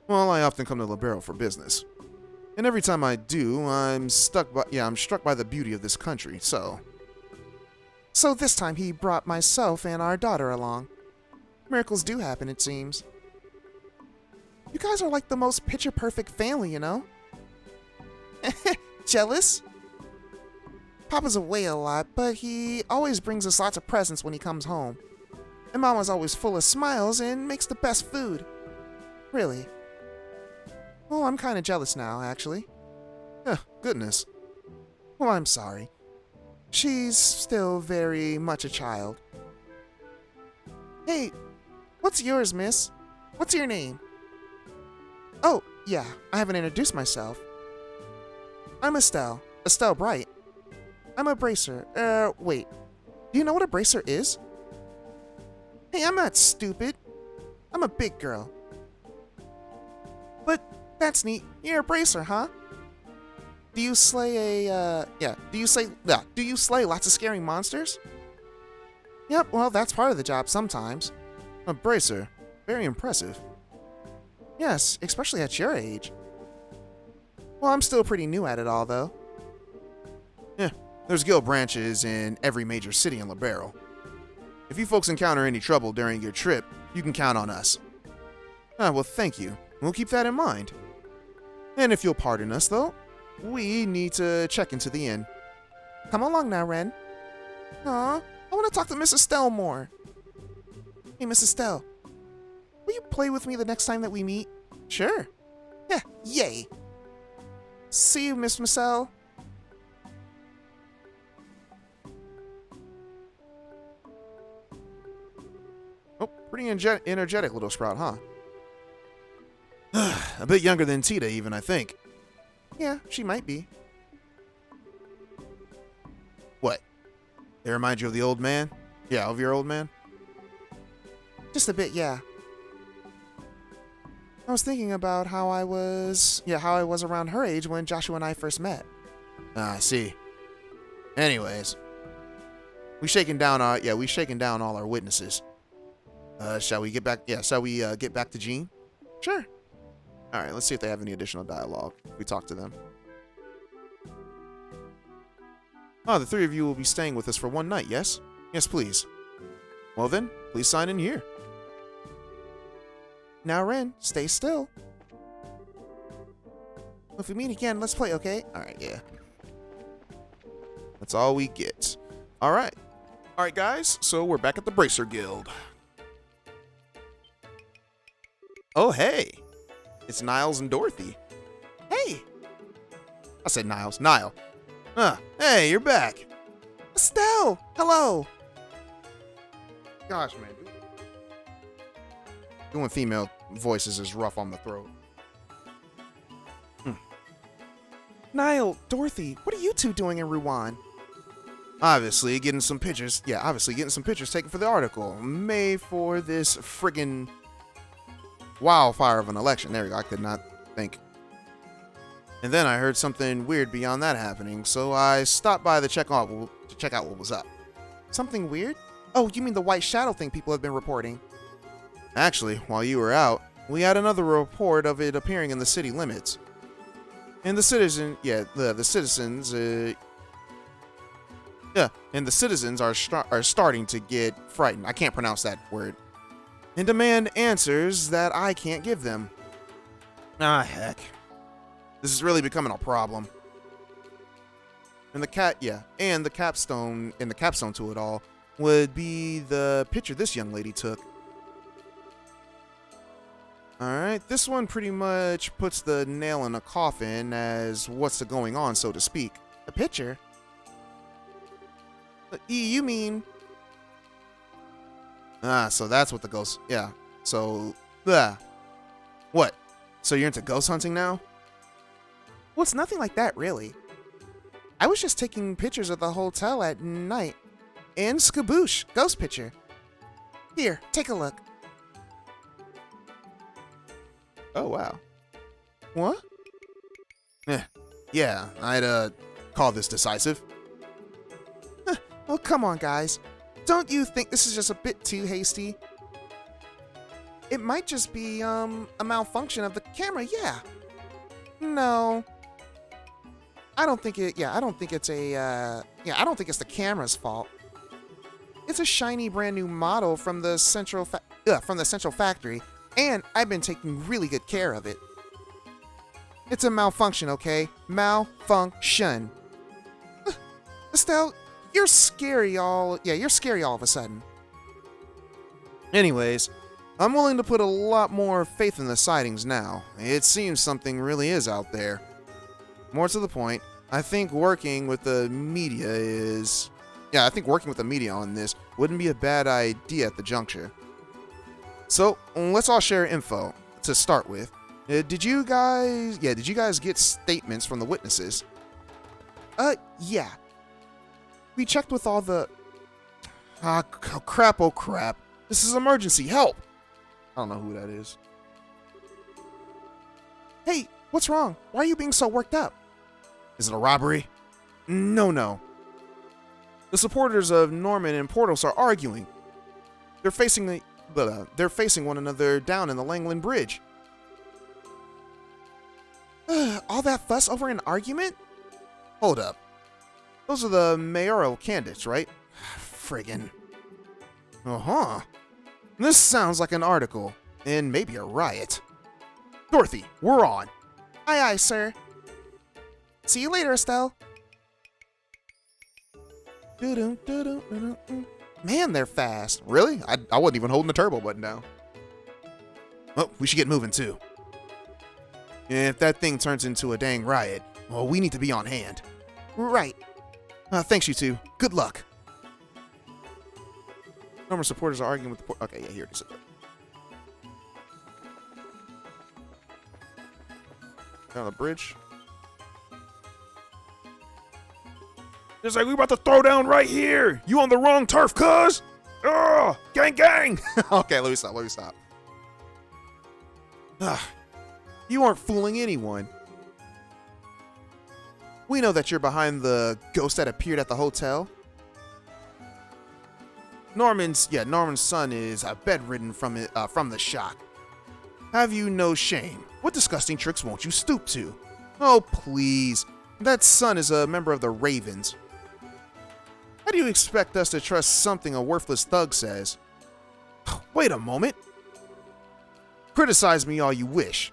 Well, I often come to Libero for business. And every time I do, I'm struck by the beauty of this country, so... So this time he brought myself and our daughter along. Miracles do happen, it seems. You guys are like the most picture-perfect family, you know? Jealous? Papa's away a lot, but he always brings us lots of presents when he comes home. And Mama's always full of smiles and makes the best food. Really. Well, I'm kind of jealous now, actually. Goodness. Well, I'm sorry. She's still very much a child. Hey, what's yours, miss? What's your name? Oh, yeah, I haven't introduced myself. I'm Estelle. Estelle Bright. I'm a bracer. Wait. Do you know what a bracer is? Hey, I'm not stupid. I'm a big girl. But that's neat. You're a bracer, huh? Do you slay do you slay lots of scary monsters? Yep, well, that's part of the job sometimes. A bracer. Very impressive. Yes, especially at your age. Well, I'm still pretty new at it all, though. Yeah, there's guild branches in every major city in Libero. If you folks encounter any trouble during your trip, you can count on us. Ah, well, thank you. We'll keep that in mind. And if you'll pardon us, though, we need to check into the inn. Come along now, Ren. Aw, I want to talk to Miss Estelle more. Hey, Miss Estelle, will you play with me the next time that we meet? Sure. Yeah, yay. See you, Miss Marcel. Oh, pretty energetic little sprout, huh? A bit younger than Tita, even, I think. Yeah, she might be. What? They remind you of the old man? Yeah, of your old man? Just a bit, yeah. I was thinking about how I was around her age when Joshua and I first met. Ah, I see. Anyways, we shaken down all our witnesses. Shall we get back? Yeah, shall we get back to Jean? Sure. All right, let's see if they have any additional dialogue. We talk to them. Oh, the three of you will be staying with us for one night, yes? Yes, please. Well then, please sign in here. Now, Ren, stay still. If we meet again, let's play, okay? All right, yeah. That's all we get. All right. All right, guys, so we're back at the Bracer Guild. Oh, hey. It's Niles and Dorothy. Hey. I said Niles. Nile. Huh. Hey, you're back. Estelle. Hello. Gosh, man. Doing female voices is rough on the throat. Niall, Dorothy, what are you two doing in Wereian? Obviously, getting some pictures. Yeah, obviously getting some pictures taken for the article. Made for this friggin' wildfire of an election. There we go. I could not think. And then I heard something weird beyond that happening, so I stopped by to check out what was up. Something weird? Oh, you mean the white shadow thing people have been reporting? Actually, while you were out, we had another report of it appearing in the city limits. And the citizens are starting to get frightened. I can't pronounce that word. And demand answers that I can't give them. Ah, heck. This is really becoming a problem. And the capstone to it all would be the picture this young lady took. Alright, this one pretty much puts the nail in the coffin as what's going on, so to speak. A picture? You mean... Ah, so that's what the ghost... Yeah, so... What? So you're into ghost hunting now? Well, it's nothing like that, really. I was just taking pictures of the hotel at night. And skaboosh, ghost picture. Here, take a look. Oh, wow. What? Yeah, I'd, call this decisive. Oh, come on, guys. Don't you think this is just a bit too hasty? It might just be, a malfunction of the camera, yeah. No. I don't think it's the camera's fault. It's a shiny brand new model from the central factory, and I've been taking really good care of it. It's a malfunction, okay? Malfunction. Estelle, you're scary all of a sudden. Anyways, I'm willing to put a lot more faith in the sightings now. It seems something really is out there. More to the point, I think working with the media on this wouldn't be a bad idea at the juncture. So, let's all share info to start with. Did you guys get statements from the witnesses? Yeah. We checked with all the... oh crap. This is emergency, help! I don't know who that is. Hey, what's wrong? Why are you being so worked up? Is it a robbery? No. The supporters of Norman and Portos are arguing. They're facing one another down in the Langland Bridge. All that fuss over an argument? Hold up. Those are the mayoral candidates, right? Friggin'. Uh-huh. This sounds like an article, and maybe a riot. Dorothy, we're on. Aye, aye, sir. See you later, Estelle. Man, they're fast. Really? I wasn't even holding the turbo button down. Oh, we should get moving, too. If that thing turns into a dang riot, well, we need to be on hand. Right. Thanks, you two. Good luck. Norman supporters are arguing with the... Okay, yeah, here it is. Down the bridge. It's like, we about to throw down right here. You on the wrong turf, cuz. Oh, gang, gang. Okay, let me stop. You aren't fooling anyone. We know that you're behind the ghost that appeared at the hotel. Norman's son is bedridden from the shock. Have you no shame? What disgusting tricks won't you stoop to? Oh, please. That son is a member of the Ravens. How do you expect us to trust something a worthless thug says? Wait a moment. Criticize me all you wish.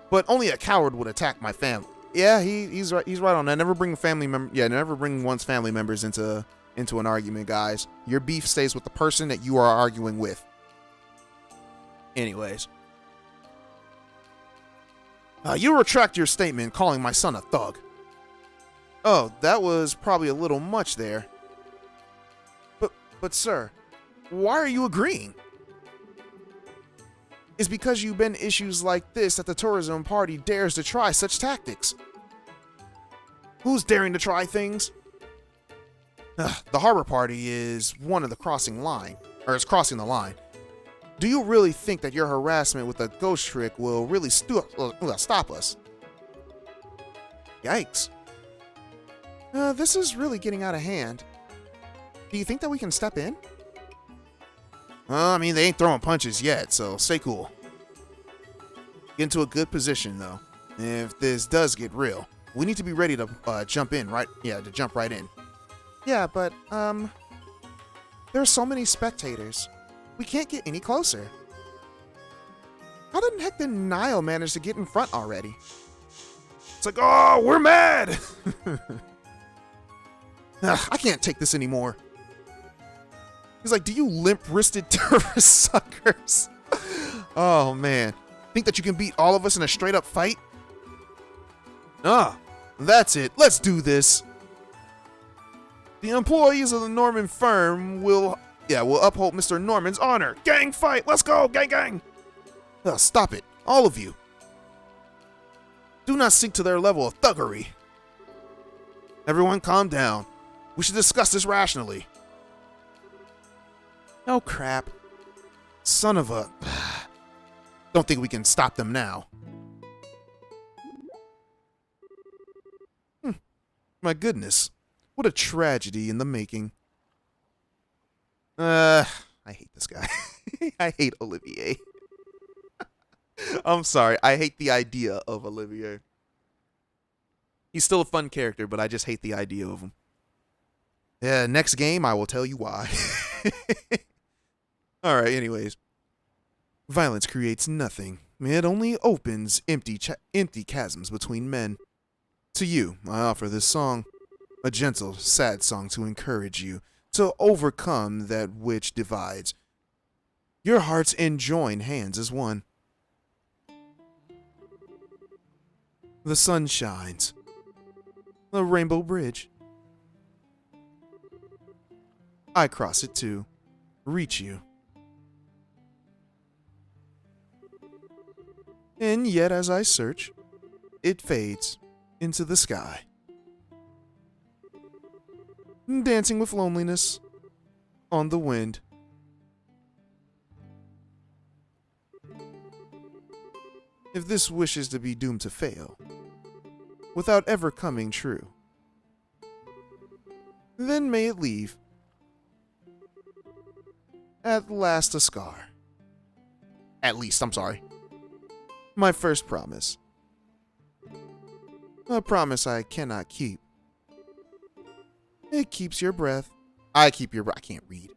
But only a coward would attack my family. Yeah, he's right. He's right on that. Never bring one's family members into an argument, guys. Your beef stays with the person that you are arguing with. Anyways. You retract your statement calling my son a thug. Oh, that was probably a little much there. But sir, why are you agreeing? It's because you've been issues like this that the tourism party dares to try such tactics. Who's daring to try things? The harbor party is one of the crossing the line. Do you really think that your harassment with a ghost trick will really stop us? Yikes. This is really getting out of hand. Do you think that we can step in? I mean, they ain't throwing punches yet, so stay cool. Get into a good position, though. If this does get real, we need to be ready to jump in, right? Yeah, to jump right in. Yeah, but, there are so many spectators. We can't get any closer. How the heck did Niall manage to get in front already? It's like, oh, we're mad! I can't take this anymore. He's like, do you limp-wristed tourist suckers? Oh, man. Think that you can beat all of us in a straight-up fight? That's it. Let's do this. The employees of the Norman firm will uphold Mr. Norman's honor. Gang fight! Let's go, gang, gang! Stop it, all of you. Do not sink to their level of thuggery. Everyone calm down. We should discuss this rationally. Oh, crap. Son of a... Don't think we can stop them now. My goodness. What a tragedy in the making. I hate this guy. I hate Olivier. I'm sorry. I hate the idea of Olivier. He's still a fun character, but I just hate the idea of him. Yeah, next game, I will tell you why. Alright, anyways. Violence creates nothing. It only opens empty chasms between men. To you, I offer this song. A gentle, sad song to encourage you to overcome that which divides. Your hearts enjoin hands as one. The sun shines. The rainbow bridge. I cross it too. Reach you. And yet as I search, it fades into the sky. Dancing with loneliness on the wind. If this wish is to be doomed to fail, without ever coming true, then may it leave, at last, a scar. At least, I'm sorry. My first promise, A promise I cannot keep. It keeps your breath. I keep your breath. I can't read.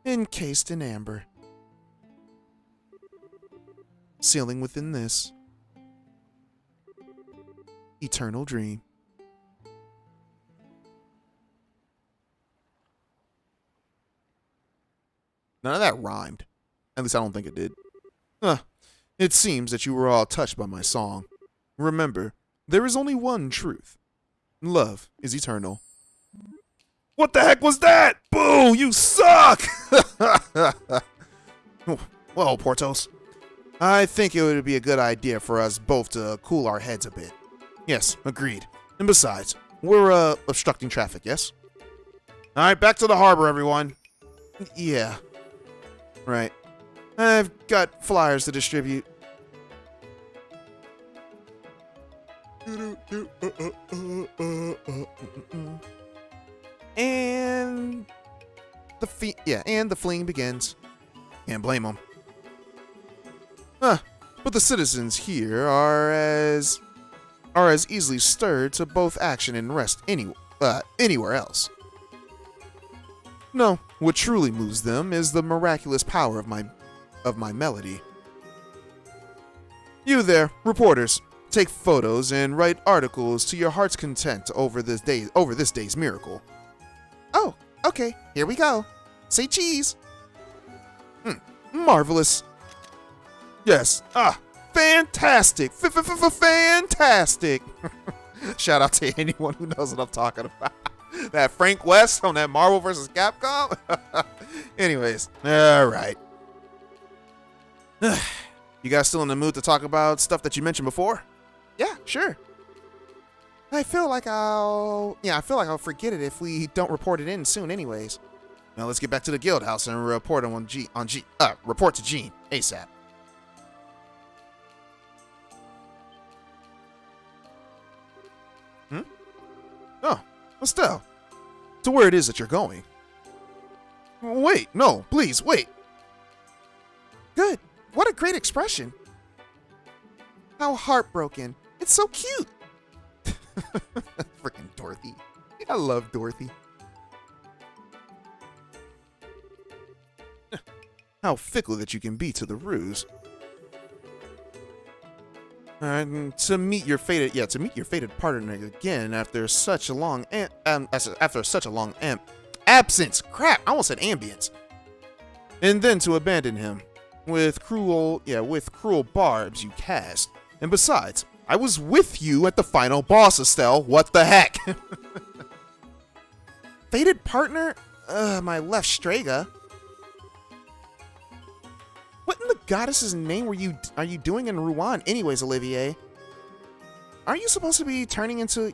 Encased in amber. Sealing within this eternal dream. None of that rhymed. At least I don't think it did. It seems that you were all touched by my song. Remember, there is only one truth. Love is eternal. What the heck was that? Boo, you suck! Well, Portos, I think it would be a good idea for us both to cool our heads a bit. Yes, agreed. And besides, we're obstructing traffic, yes? Alright, back to the harbor, everyone. Yeah. Right. I've got flyers to distribute. And the fleeing begins. Can't blame them. But the citizens here are as easily stirred to both action and rest anywhere else. No, what truly moves them is the miraculous power of my melody. You there, reporters, take photos and write articles to your heart's content over this day's miracle. Oh, okay, here we go. Say cheese. Marvelous. Yes. Fantastic. Fantastic. Shout out to anyone who knows what I'm talking about. That Frank West on that Marvel vs. Capcom. Anyways, all right. You guys still in the mood to talk about stuff that you mentioned before? Yeah, sure. I feel like I'll forget it if we don't report it in soon anyways. Now let's get back to the guild house and report report to Jean ASAP. Oh, Estelle. To where it is that you're going. Wait, no, please, wait. Good. What a great expression. How heartbroken. It's so cute. Freaking Dorothy. I love Dorothy. How fickle that you can be to the ruse. To meet your fated partner again after such a long absence. Crap, I almost said ambience. And then to abandon him with cruel barbs you cast. And besides, I was with you at the final boss, Estelle. What the heck? Fated partner? My left Strega. What in the goddess's name are you doing in Rouen anyways, Olivier? Aren't you supposed to be turning into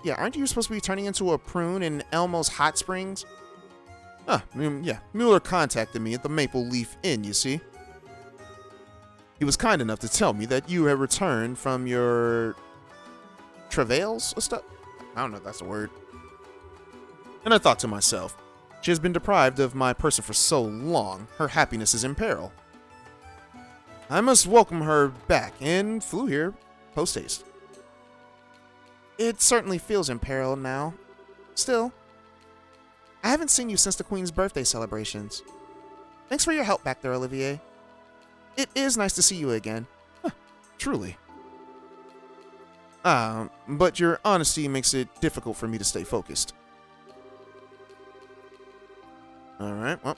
a prune in Elmo's Hot Springs? Mueller contacted me at the Maple Leaf Inn, you see. He was kind enough to tell me that you had returned from your travails or stuff. I don't know if that's a word. And I thought to myself, she has been deprived of my person for so long, her happiness is in peril. I must welcome her back and flew here post-haste. It certainly feels in peril now. Still, I haven't seen you since the Queen's birthday celebrations. Thanks for your help back there, Olivier. It is nice to see you again. Truly. But your honesty makes it difficult for me to stay focused. Alright, well.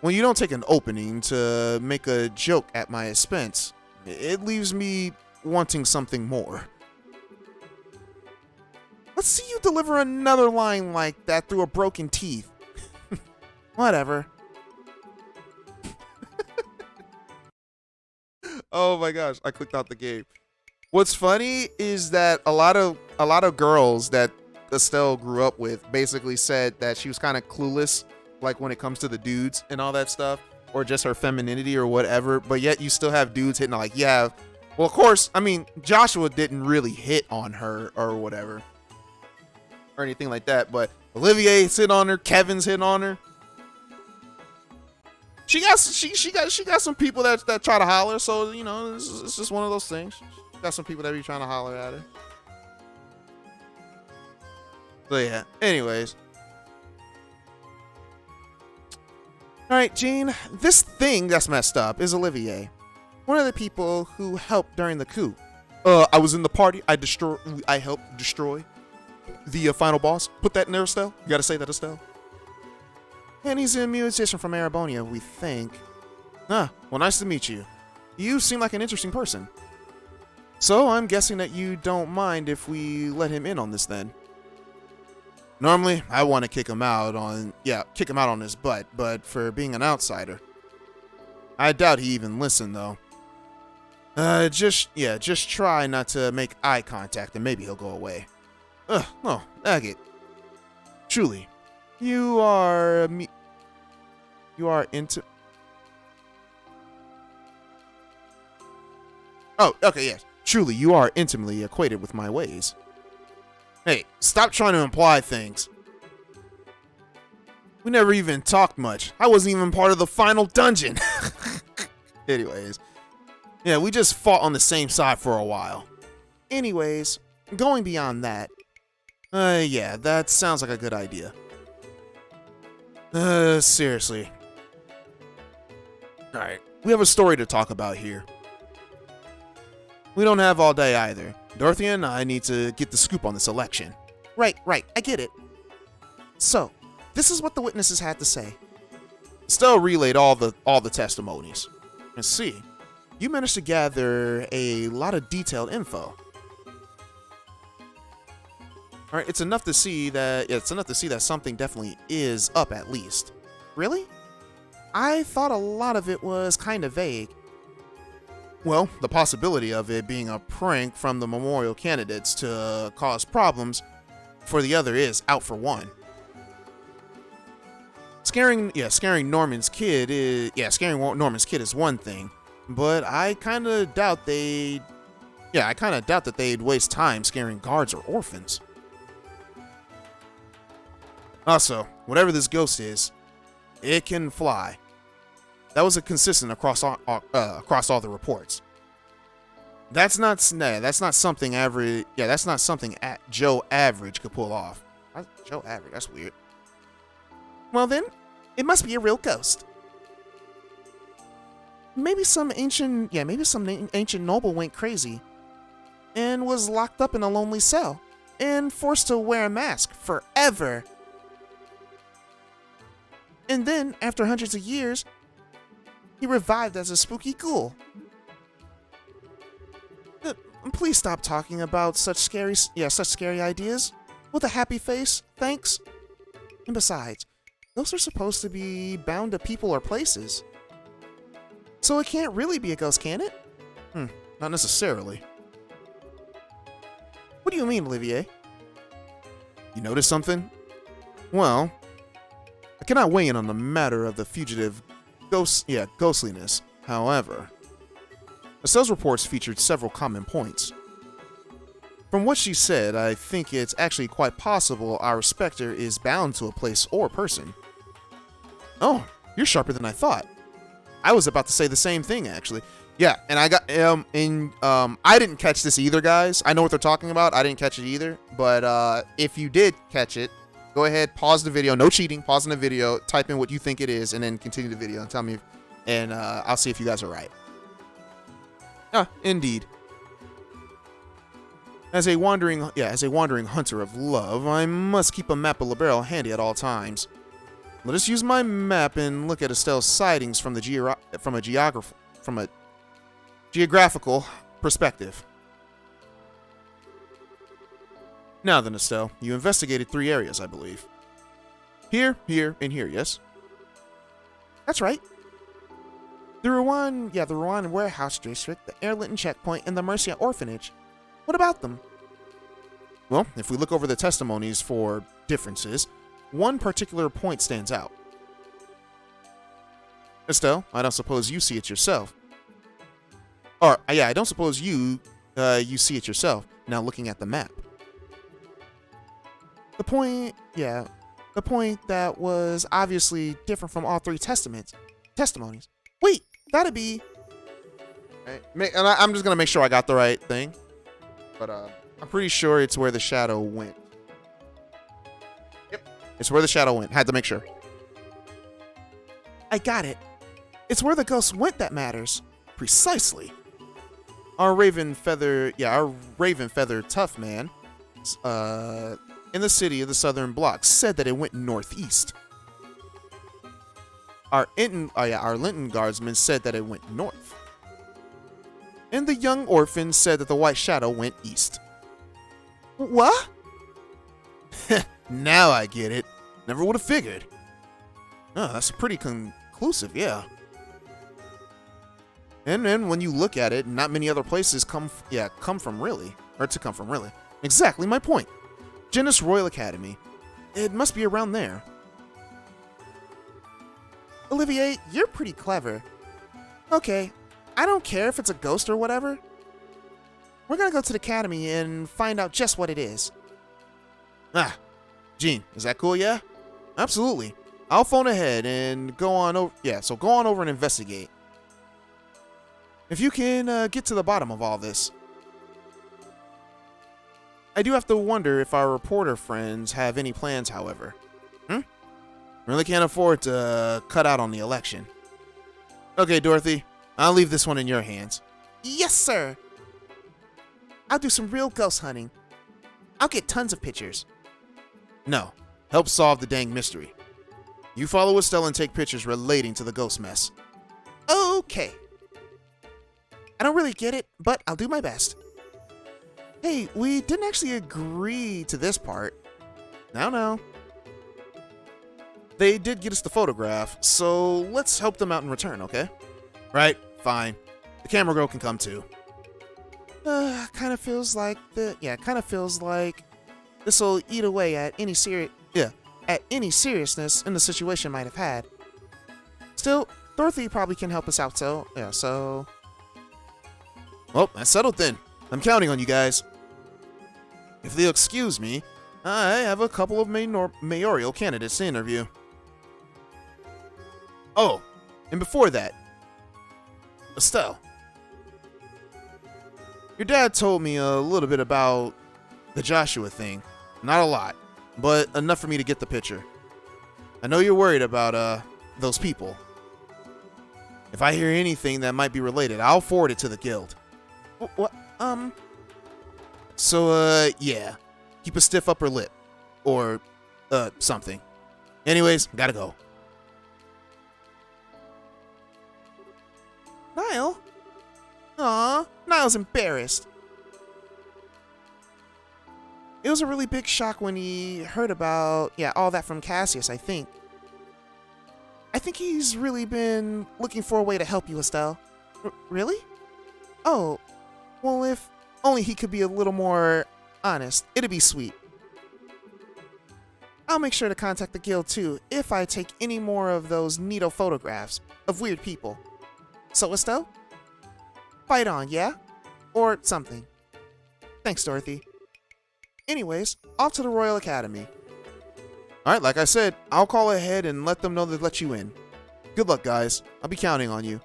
When you don't take an opening to make a joke at my expense, it leaves me wanting something more. Let's see you deliver another line like that through a broken teeth. Whatever. Oh my gosh, I clicked out the game. What's funny is that a lot of girls that Estelle grew up with basically said that she was kind of clueless, like when it comes to the dudes and all that stuff, or just her femininity or whatever, but yet you still have dudes hitting like, yeah, well, of course, I mean, Joshua didn't really hit on her or whatever, or anything like that, but Olivier's hit on her, Kevin's hit on her. She got some people that try to holler, so, you know, it's just one of those things. She got some people that be trying to holler at her. So yeah, anyways. Alright, Jean, this thing that's messed up is Olivier. One of the people who helped during the coup. I was in the party. I helped destroy the final boss. Put that in there, Estelle. You gotta say that, Estelle. And he's a musician from Arabonia, we think. Ah, well, nice to meet you. You seem like an interesting person. So I'm guessing that you don't mind if we let him in on this then. Normally, I want to kick him out on his butt, but for being an outsider. I doubt he even listened though. Just try not to make eye contact and maybe he'll go away. No, Agate. Truly, you are into... Oh, okay, yes. Truly, you are intimately acquainted with my ways. Hey, stop trying to imply things. We never even talked much. I wasn't even part of the final dungeon. Anyways. Yeah, we just fought on the same side for a while. Anyways, going beyond that. Yeah, that sounds like a good idea. Seriously. Alright, we have a story to talk about here. We don't have all day either. Dorothy and I need to get the scoop on this election. Right, I get it. So, this is what the witnesses had to say. Estelle relayed all the testimonies. And see, you managed to gather a lot of detailed info. Alright, it's enough to see that something definitely is up at least. Really? I thought a lot of it was kind of vague. Well, the possibility of it being a prank from the memorial candidates to cause problems for the other is out for one. Scaring Norman's kid is one thing, but I kind of doubt that they'd waste time scaring guards or orphans. Also, whatever this ghost is, it can fly. That was consistent across all the reports. That's not something Joe Average could pull off. Joe Average, that's weird. Well then, it must be a real ghost. Maybe some ancient noble went crazy and was locked up in a lonely cell and forced to wear a mask forever. And then, after hundreds of years, he revived as a spooky ghoul. Please stop talking about such scary ideas. With a happy face, thanks. And besides, those are supposed to be bound to people or places. So it can't really be a ghost, can it? Not necessarily. What do you mean, Olivier? You notice something? Well, I cannot weigh in on the matter of the fugitive ghostliness. However, Estelle's reports featured several common points. From what she said, I think it's actually quite possible our specter is bound to a place or person. Oh, you're sharper than I thought. I was about to say the same thing, actually. Yeah, and I got I didn't catch this either, guys. I know what they're talking about. I didn't catch it either, but if you did catch it, go ahead, pause the video. No cheating. Pause in the video. Type in what you think it is, and then continue the video and tell me. And I'll see if you guys are right. Ah, indeed. As a wandering hunter of love, I must keep a map of Libero handy at all times. Let us use my map and look at Estelle's sightings from a geographical perspective. Now then, Estelle, you investigated 3 areas, I believe. Here, and here, yes? That's right. The Wereian Warehouse District, the Lionen Checkpoint, and the Mercia Orphanage. What about them? Well, if we look over the testimonies for differences, one particular point stands out. Estelle, I don't suppose you see it yourself. I don't suppose you see it yourself, now looking at the map. The point that was obviously different from all 3 testimonies. Wait, that'd be... Right, and I'm just going to make sure I got the right thing. But I'm pretty sure it's where the shadow went. It's where the shadow went. Had to make sure. I got it. It's where the ghost went that matters. Precisely. Our raven feather tough man, in the city of the southern block said that it went northeast. Our Linton guardsman said that it went north. And the young orphan said that the white shadow went east. What? Now I get it. Never would have figured. Oh, that's pretty conclusive, yeah. And then when you look at it, not many other places come from really. Exactly my point. Genus Royal Academy. It must be around there. Olivier, you're pretty clever. Okay, I don't care if it's a ghost or whatever. We're gonna go to the academy and find out just what it is. Ah, Gene, is that cool, yeah? Absolutely. I'll phone ahead and go on over. Yeah, so go on over and investigate. If you can get to the bottom of all this. I do have to wonder if our reporter friends have any plans, however. Really can't afford to cut out on the election. Okay, Dorothy, I'll leave this one in your hands. Yes, sir. I'll do some real ghost hunting. I'll get tons of pictures. No, help solve the dang mystery. You follow Estelle and take pictures relating to the ghost mess. Okay. I don't really get it, but I'll do my best. Hey, we didn't actually agree to this part. No. They did get us the photograph, so let's help them out in return, okay? Right, fine. The camera girl can come too. Kind of feels like this'll eat away at any seriousness in the situation might have had. Still, Dorothy probably can help us out, so. Well, that's settled then. I'm counting on you guys. If they'll excuse me, I have a couple of mayoral candidates to interview. Oh, and before that, Estelle. Your dad told me a little bit about the Joshua thing. Not a lot, but enough for me to get the picture. I know you're worried about those people. If I hear anything that might be related, I'll forward it to the guild. What? So, yeah. Keep a stiff upper lip. Or, something. Anyways, gotta go. Niall? Aw, Niall's embarrassed. It was a really big shock when he heard about, all that from Cassius, I think. I think he's really been looking for a way to help you, Estelle. Really? Oh, well, if only he could be a little more honest, it'd be sweet. I'll make sure to contact the guild too if I take any more of those neato photographs of weird people. So, Estelle? Fight on, yeah? Or something. Thanks, Dorothy. Anyways, off to the Royal Academy. Alright, like I said, I'll call ahead and let them know they've let you in. Good luck, guys. I'll be counting on you.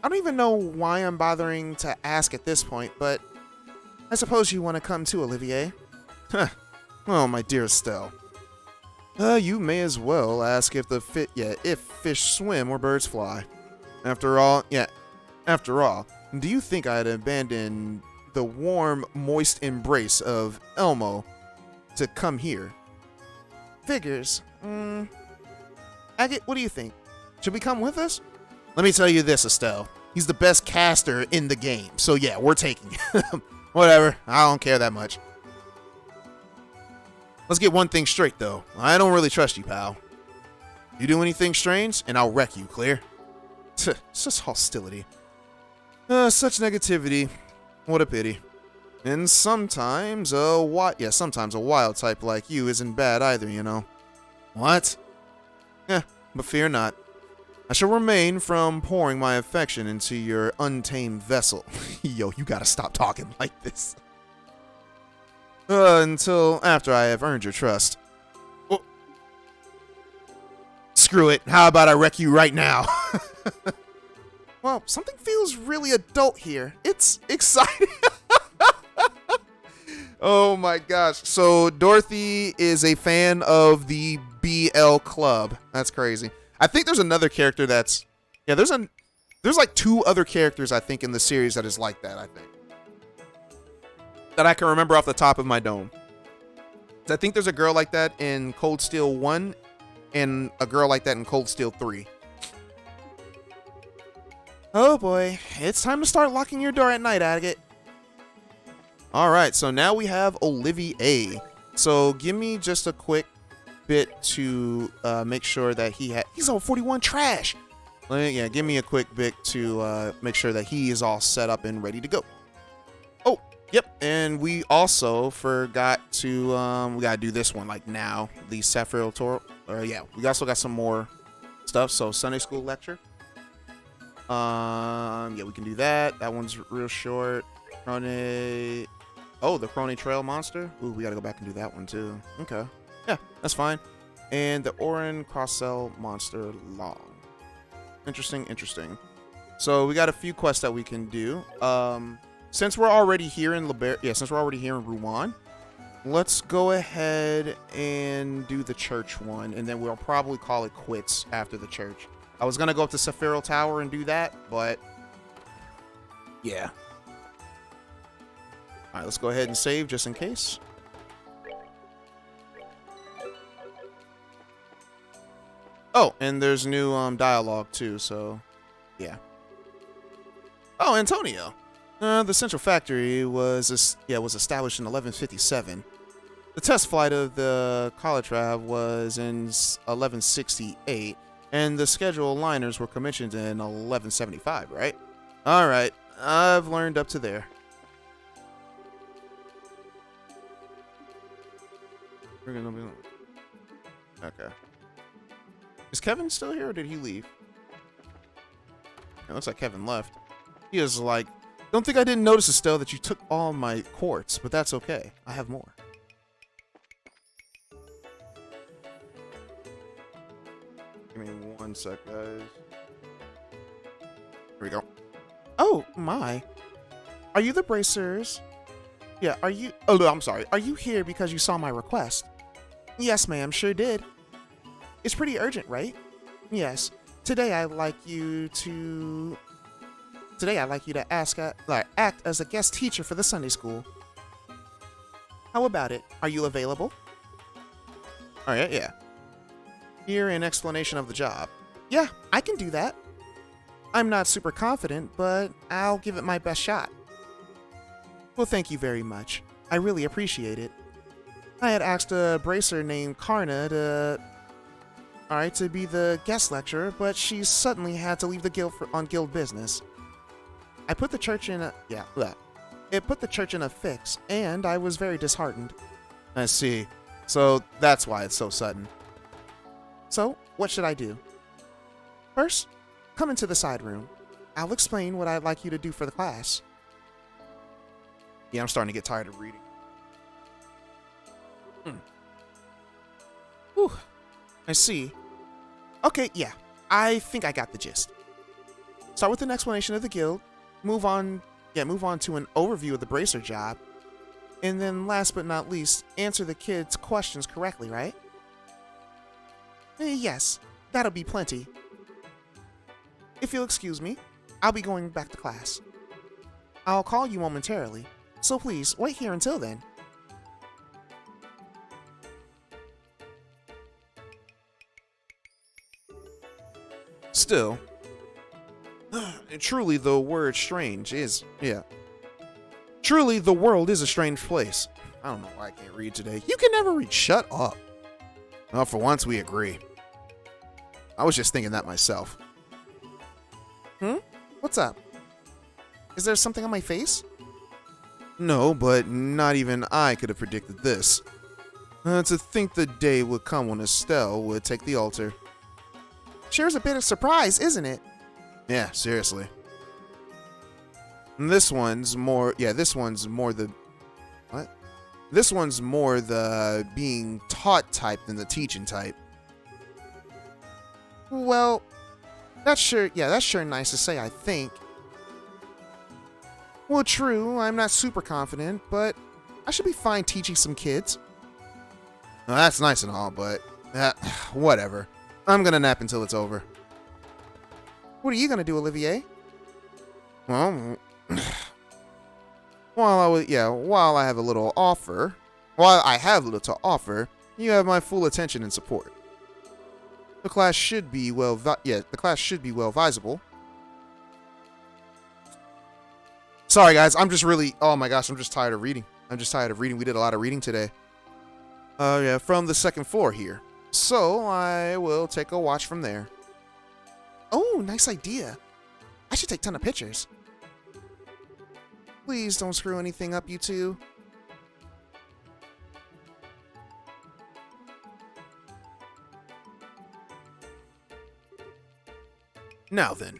I don't even know why I'm bothering to ask at this point, but I suppose you want to come too, Olivier. Oh, my dear Estelle. You may as well ask if if fish swim or birds fly. After all, do you think I'd abandon the warm, moist embrace of Elmo to come here? Figures. Agate, what do you think? Should we come with us? Let me tell you this, Estelle. He's the best caster in the game, so yeah, we're taking him. Whatever, I don't care that much. Let's get one thing straight, though. I don't really trust you, pal. You do anything strange, and I'll wreck you, clear? Such hostility. Such negativity. What a pity. And sometimes a wild type like you isn't bad either, you know. What? But fear not. I shall refrain from pouring my affection into your untamed vessel. Yo, you gotta stop talking like this. Until after I have earned your trust. Oh. Screw it. How about I wreck you right now? Well, something feels really adult here. It's exciting. Oh my gosh. So Dorothy is a fan of the BL Club. That's crazy. I think there's another character that's, yeah, there's like 2 other characters I think in the series that is like that, I think. That I can remember off the top of my dome. I think there's a girl like that in Cold Steel 1 and a girl like that in Cold Steel 3. Oh boy, it's time to start locking your door at night, Agate. All right, so now we have Olivier. So give me just a quick bit to make sure that he's all 41 trash. Yeah, give me a quick bit to make sure that he is all set up and ready to go. Oh, yep, and we also forgot to we gotta do this one like now. The Sapphire Toro. Yeah, we also got some more stuff. So Sunday school lecture. Yeah, we can do that. That one's real short. Crone. Oh, the Crone Trail Monster. Ooh, we gotta go back and do that one too. Okay. Yeah, that's fine. And the Orin Cross-Cell Monster Long. Interesting, interesting. So we got a few quests that we can do. Since we're already here in Rouen, let's go ahead and do the church one, and then we'll probably call it quits after the church. I was gonna go up to Saphiro Tower and do that, but yeah. All right, let's go ahead and save just in case. Oh, and there's new dialogue too, so yeah. Oh, Antonio. The Central Factory was established in 1157. The test flight of the Calatrava was in 1168. And the scheduled liners were commissioned in 1175, right? All right, I've learned up to there. Okay. Is Kevin still here, or did he leave? It looks like Kevin left. He is like, don't think I didn't notice, Estelle, that you took all my quartz, but that's okay. I have more. Give me one sec, guys. Here we go. Oh, my. Are you the bracers? Yeah, are you... Oh, no, I'm sorry. Are you here because you saw my request? Yes, ma'am, sure did. It's pretty urgent, right? Yes. Today I'd like you to act as a guest teacher for the Sunday school. How about it? Are you available? Alright, yeah. Here an explanation of the job. Yeah, I can do that. I'm not super confident, but I'll give it my best shot. Well, thank you very much. I really appreciate it. I had asked a bracer named Karna to be the guest lecturer, but she suddenly had to leave the guild on guild business. It put the church in a fix, and I was very disheartened. I see. So that's why it's so sudden. So, what should I do? First, come into the side room. I'll explain what I'd like you to do for the class. Yeah, I'm starting to get tired of reading. Whew. I see. Okay, yeah. I think I got the gist. Start with an explanation of the guild. Move on to an overview of the bracer job. And then last but not least, answer the kids' questions correctly, right? Yes, that'll be plenty. If you'll excuse me, I'll be going back to class. I'll call you momentarily, so please wait here until then. Still, truly the word strange is, truly the world is a strange place. I don't know why I can't read today. You can never read. Shut up. Well, for once we agree. I was just thinking that myself. What's up? Is there something on my face? No, but not even I could have predicted this. To think the day would come when Estelle would take the altar. Shares a bit of surprise, isn't it? Yeah, seriously. And this one's more the being taught type than the teaching type. Well, That's sure nice to say, I think. Well, true, I'm not super confident, but I should be fine teaching some kids. Well, that's nice and all, but whatever. I'm gonna nap until it's over. What are you gonna do, Olivier? Well, while I have little to offer, you have my full attention and support. The class should be well visible. Sorry guys, I'm just tired of reading. We did a lot of reading today. From the second floor here. So I will take a watch from there. Oh, nice idea. I should take a ton of pictures. Please don't screw anything up, you two. Now then,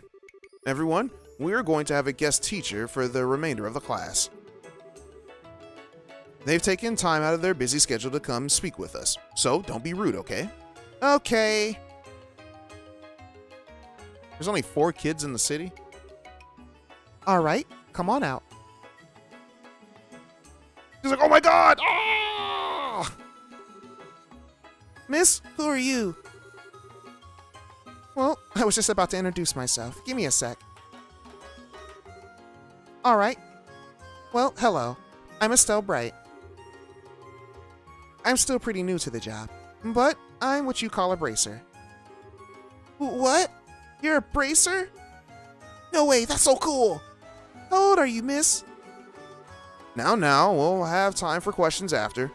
everyone, we are going to have a guest teacher for the remainder of the class. They've taken time out of their busy schedule to come speak with us, so don't be rude, okay? Okay. There's only 4 kids in the city? Alright, come on out. He's like, oh my god! Ah! Miss, who are you? Well, I was just about to introduce myself. Give me a sec. Alright. Well, hello. I'm Estelle Bright. I'm still pretty new to the job, but I'm what you call a bracer. What? You're a bracer? No way, that's so cool! How old are you, miss? Now, we'll have time for questions after.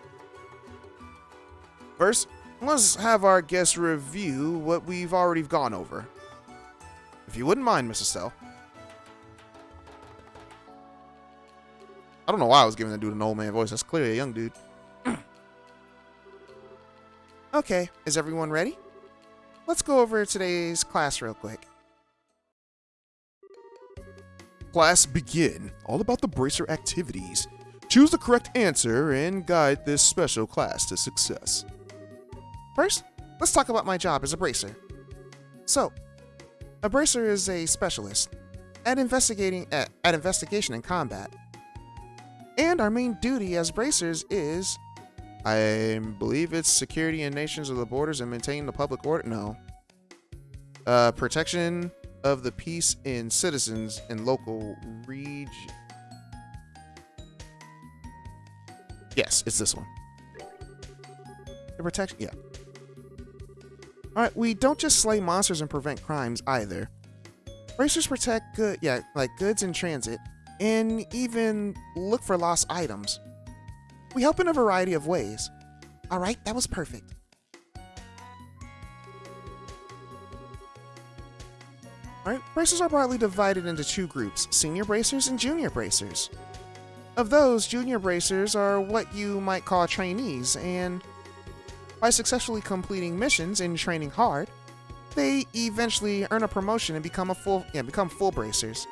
First, let's have our guests review what we've already gone over. If you wouldn't mind, Miss Estelle. I don't know why I was giving that dude an old man voice. That's clearly a young dude. Okay, is everyone ready? Let's go over today's class real quick. Class begin. All about the bracer activities. Choose the correct answer and guide this special class to success. First, let's talk about my job as a bracer. So, a bracer is a specialist at investigation in combat. And our main duty as bracers is, I believe it's security in nations of the borders and maintaining the public order. No. Protection of the peace in citizens in local region. Yes, it's this one. The protection, yeah. Alright, we don't just slay monsters and prevent crimes either. Bracers protect goods in transit and even look for lost items. We help in a variety of ways. Alright, that was perfect. Alright, bracers are broadly divided into 2 groups, senior bracers and junior bracers. Of those, junior bracers are what you might call trainees, and by successfully completing missions and training hard, they eventually earn a promotion and become full bracers.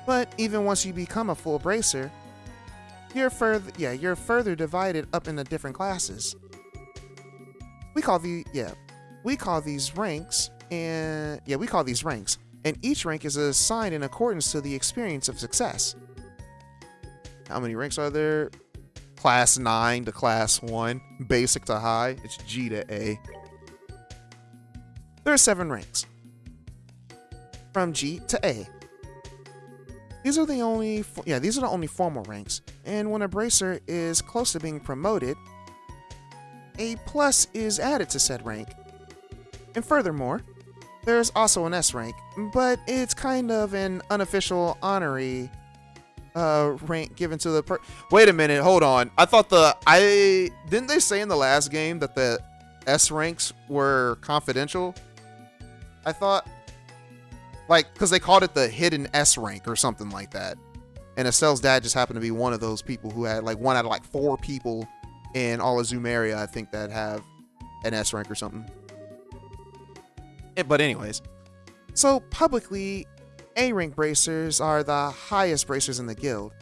But even once you become a full bracer, you're further divided up into different classes. We call these ranks, and each rank is assigned in accordance to the experience of success. How many ranks are there? Class 9 to Class 1, Basic to High, it's G to A. There are 7 ranks, from G to A. These are the only formal ranks, and when a bracer is close to being promoted, a plus is added to said rank. And furthermore, there's also an S rank, but it's kind of an unofficial honorary rank given to the Wait a minute, hold on. Didn't they say in the last game that the S ranks were confidential? I thought, because they called it the hidden S rank or something like that. And Estelle's dad just happened to be one of those people who had one out of 4 people in all of Zumeria, I think, that have an S rank or something. But anyways, so publicly, A rank bracers are the highest bracers in the guild.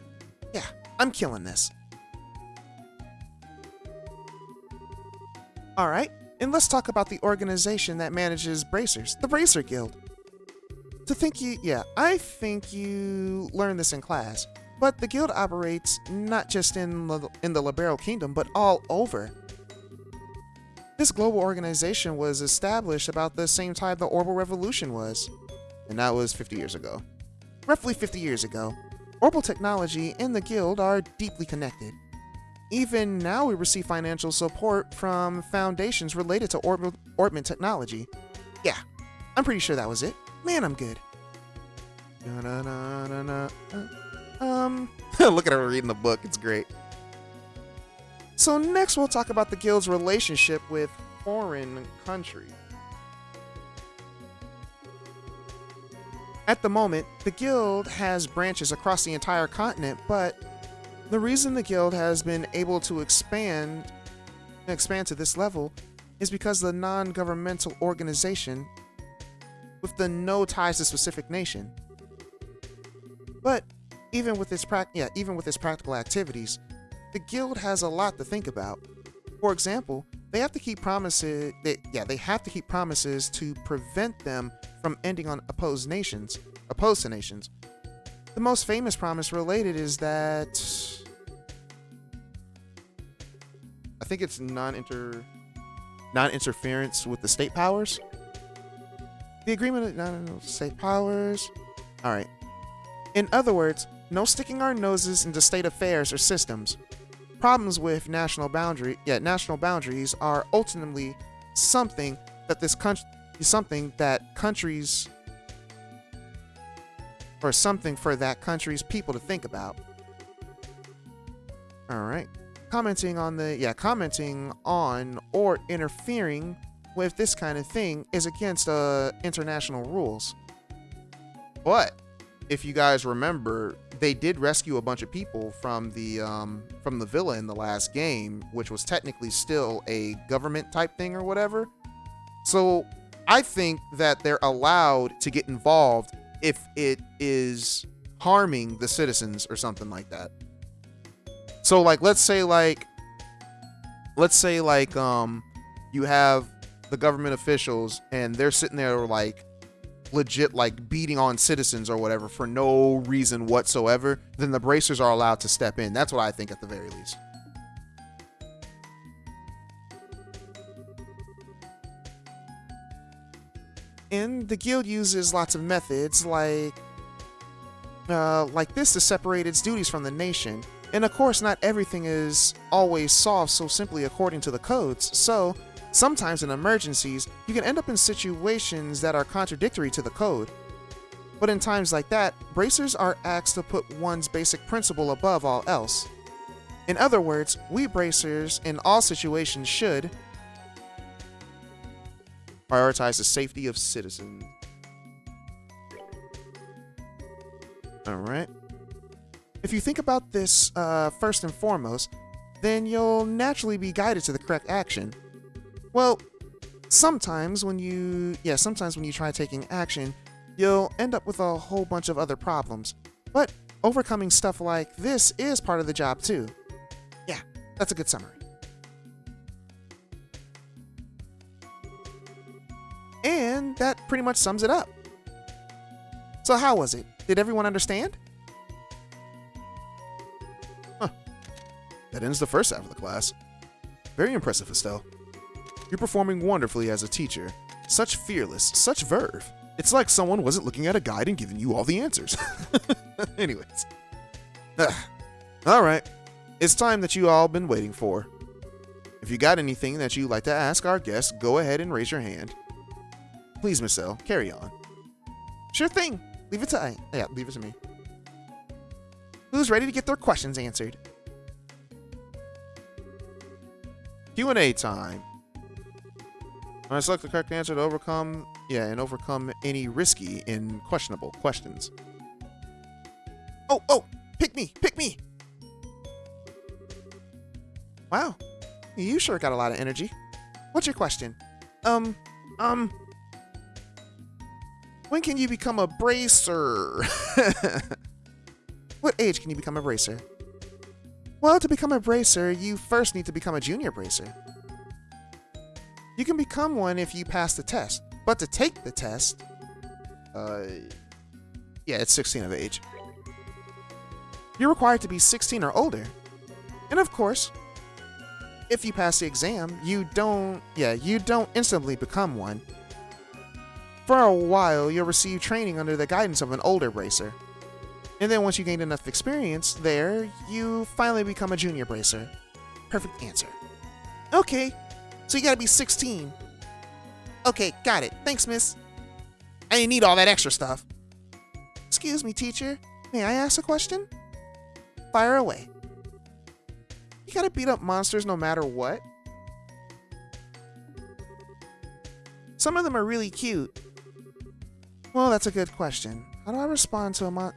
Yeah, I'm killing this. Alright, and let's talk about the organization that manages bracers, the Bracer Guild. I think you learned this in class, but the guild operates not just in the Liberal Kingdom, but all over. This global organization was established about the same time the Orbital Revolution was, and that was 50 years ago. Roughly 50 years ago, Orbital technology and the guild are deeply connected. Even now we receive financial support from foundations related to Orbment technology. Yeah, I'm pretty sure that was it. Man, I'm good. Look at her reading the book, it's great. So next we'll talk about the guild's relationship with foreign countries. At the moment, the guild has branches across the entire continent, but the reason the guild has been able to expand to this level is because the non-governmental organization with the no ties to specific nation. But even with its practical activities, the guild has a lot to think about. For example, they have to keep promises. They have to keep promises to prevent them from ending on opposed to nations. The most famous promise related is that I think it's non-interference with the state powers. The agreement of non-state powers. All right. In other words, no sticking our noses into state affairs or systems. Problems with national boundaries are ultimately something that something for that country's people to think about. All right. Commenting on or interfering with this kind of thing is against international rules. But if you guys remember, they did rescue a bunch of people from the villa in the last game, which was technically still a government type thing or whatever. So I think that they're allowed to get involved if it is harming the citizens or something like that. So let's say you have the government officials and they're sitting there legit beating on citizens or whatever for no reason whatsoever, then the bracers are allowed to step in. That's what I think at the very least. And the guild uses lots of methods like this to separate its duties from the nation. And of course, not everything is always solved so simply according to the codes. So sometimes in emergencies, you can end up in situations that are contradictory to the code. But in times like that, bracers are asked to put one's basic principle above all else. In other words, we bracers in all situations should prioritize the safety of citizens. Alright. If you think about this first and foremost, then you'll naturally be guided to the correct action. Well, sometimes when you try taking action, you'll end up with a whole bunch of other problems. But overcoming stuff like this is part of the job too. Yeah, that's a good summary. And that pretty much sums it up. So how was it? Did everyone understand? Huh. That ends the first half of the class. Very impressive, Estelle. You're performing wonderfully as a teacher. Such fearless, such verve. It's like someone wasn't looking at a guide and giving you all the answers. Anyways. Alright. It's time that you all been waiting for. If you got anything that you'd like to ask our guests, go ahead and raise your hand. Please, Miss L, carry on. Sure thing. Leave it to me. Who's ready to get their questions answered? Q&A time. I select the correct answer to overcome any risky and questionable questions. Oh, pick me. Wow, you sure got a lot of energy. What's your question? When can you become a bracer? What age can you become a bracer? Well, to become a bracer, you first need to become a junior bracer. You can become one if you pass the test, but to take the test, Uh, yeah, it's 16 of age. You're required to be 16 or older. And of course, if you pass the exam, you don't instantly become one. For a while, you'll receive training under the guidance of an older bracer. And then once you gain enough experience there, you finally become a junior bracer. Perfect answer. Okay, so you gotta be 16. Okay, got it. Thanks, miss. I didn't need all that extra stuff. Excuse me, teacher. May I ask a question? Fire away. You gotta beat up monsters no matter what? Some of them are really cute. Well, that's a good question. How do I respond to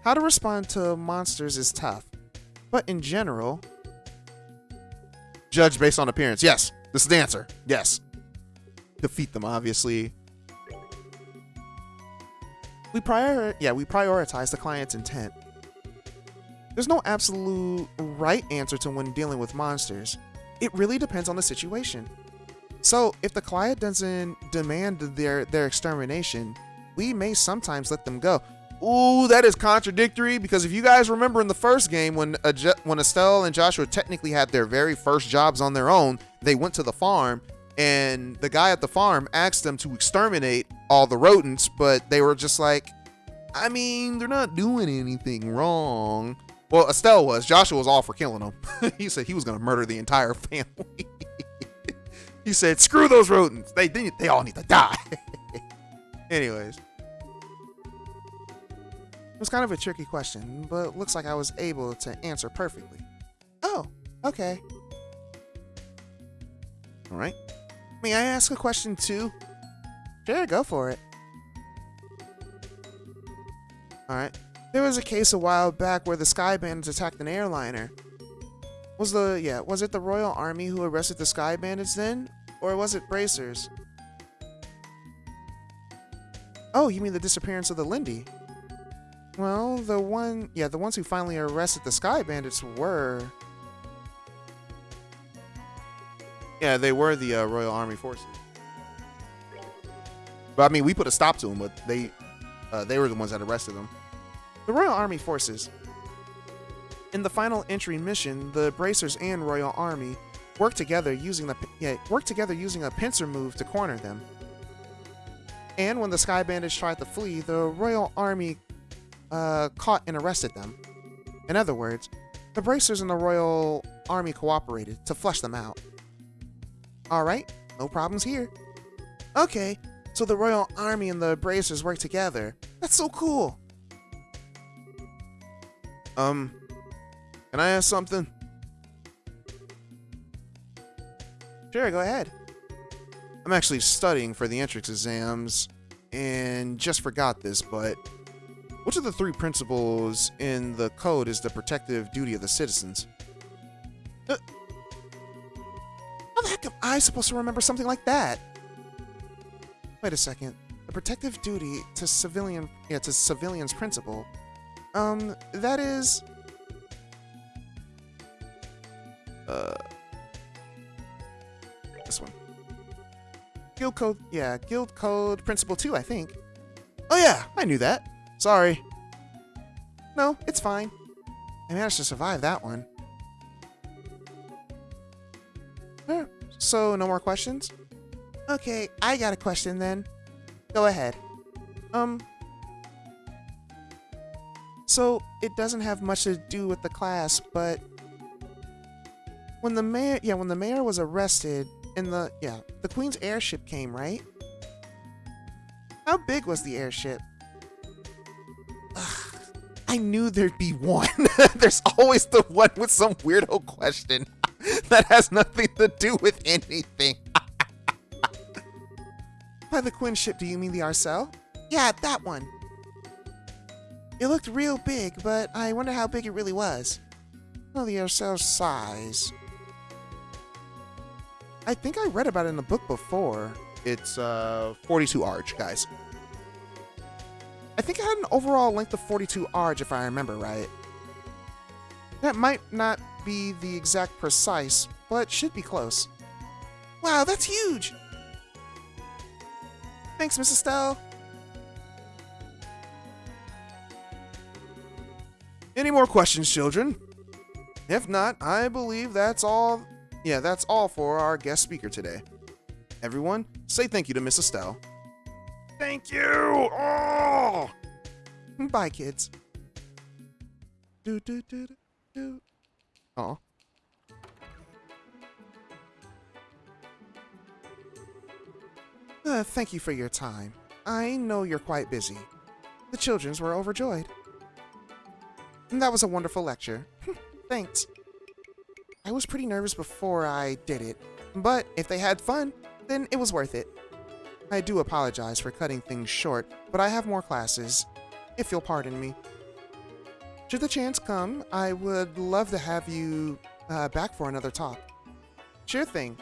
how to respond to monsters is tough. But in general, judge based on appearance. Yes, this is the answer. Yes. Defeat them, obviously. We prioritize the client's intent. There's no absolute right answer to when dealing with monsters. It really depends on the situation. So, if the client doesn't demand their extermination, we may sometimes let them go. Ooh, that is contradictory, because if you guys remember in the first game when Estelle and Joshua technically had their very first jobs on their own, they went to the farm and the guy at the farm asked them to exterminate all the rodents, but they were just like, I mean, they're not doing anything wrong. Well, Estelle was. Joshua was all for killing them. He said he was going to murder the entire family. He said, screw those rodents. They all need to die. Anyways. It was kind of a tricky question, but looks like I was able to answer perfectly. Oh, okay. All right. May I ask a question too? Sure, go for it. All right. There was a case a while back where the Sky Bandits attacked an airliner. Was it the Royal Army who arrested the Sky Bandits then? Or was it bracers? Oh, you mean the disappearance of the Lindy? Well, the ones who finally arrested the Sky Bandits were... Yeah, they were the Royal Army forces. But I mean, we put a stop to them, but they were the ones that arrested them. The Royal Army forces. In the final entry mission, the Bracers and Royal Army worked together using a pincer move to corner them. And when the Sky Bandits tried to flee, the Royal Army caught and arrested them. In other words, the Bracers and the Royal Army cooperated to flush them out. Alright, no problems here. Okay, so the Royal Army and the Bracers work together. That's so cool. Can I ask something? Sure, go ahead. I'm actually studying for the entrance exams and just forgot this, but which of the 3 principles in the code is the protective duty of the citizens? How the heck am I supposed to remember something like that? Wait a second. The protective duty to civilians principle. That is... this one. Guild Code Principle 2, I think. Oh yeah, I knew that. Sorry. No, it's fine. I managed to survive that one. So, no more questions? Okay, I got a question then. Go ahead. So, it doesn't have much to do with the class, but when the mayor was arrested and the Queen's airship came, right? How big was the airship? Ugh, I knew there'd be one. There's always the one with some weirdo question that has nothing to do with anything. By the Queen ship, do you mean the Arcel? Yeah, that one. It looked real big, but I wonder how big it really was. Oh, the Arcel's size. I think I read about it in a book before. It's 42 arch, guys. I think it had an overall length of 42 arch, if I remember right. That might not be the exact precise, but should be close. Wow, that's huge! Thanks, Miss Estelle. Any more questions, children? If not, I believe that's all. Yeah, that's all for our guest speaker today. Everyone, say thank you to Miss Estelle. Thank you! Oh! Bye, kids. Do do do do do. Oh. Thank you for your time. I know you're quite busy. The childrens were overjoyed. That was a wonderful lecture. Thanks. I was pretty nervous before I did it, but if they had fun, then it was worth it. I do apologize for cutting things short, but I have more classes, if you'll pardon me. Should the chance come, I would love to have you back for another talk. Sure thing.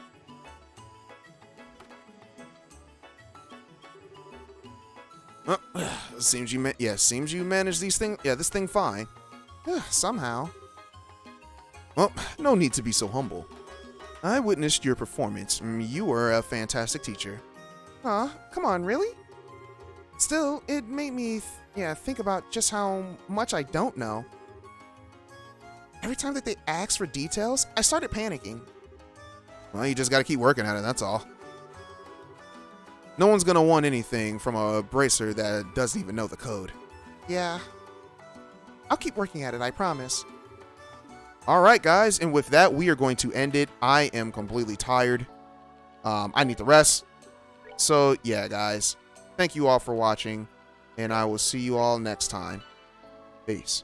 Seems you managed this thing fine. Somehow. Well, no need to be so humble. I witnessed your performance. You were a fantastic teacher. Come on, really? Still, it made me think about just how much I don't know. Every time that they asked for details, I started panicking. Well, you just gotta keep working at it, that's all. No one's gonna want anything from a bracer that doesn't even know the code. Yeah. I'll keep working at it, I promise. Alright, guys, and with that, we are going to end it. I am completely tired. I need to rest. So, yeah, guys. Thank you all for watching, and I will see you all next time. Peace.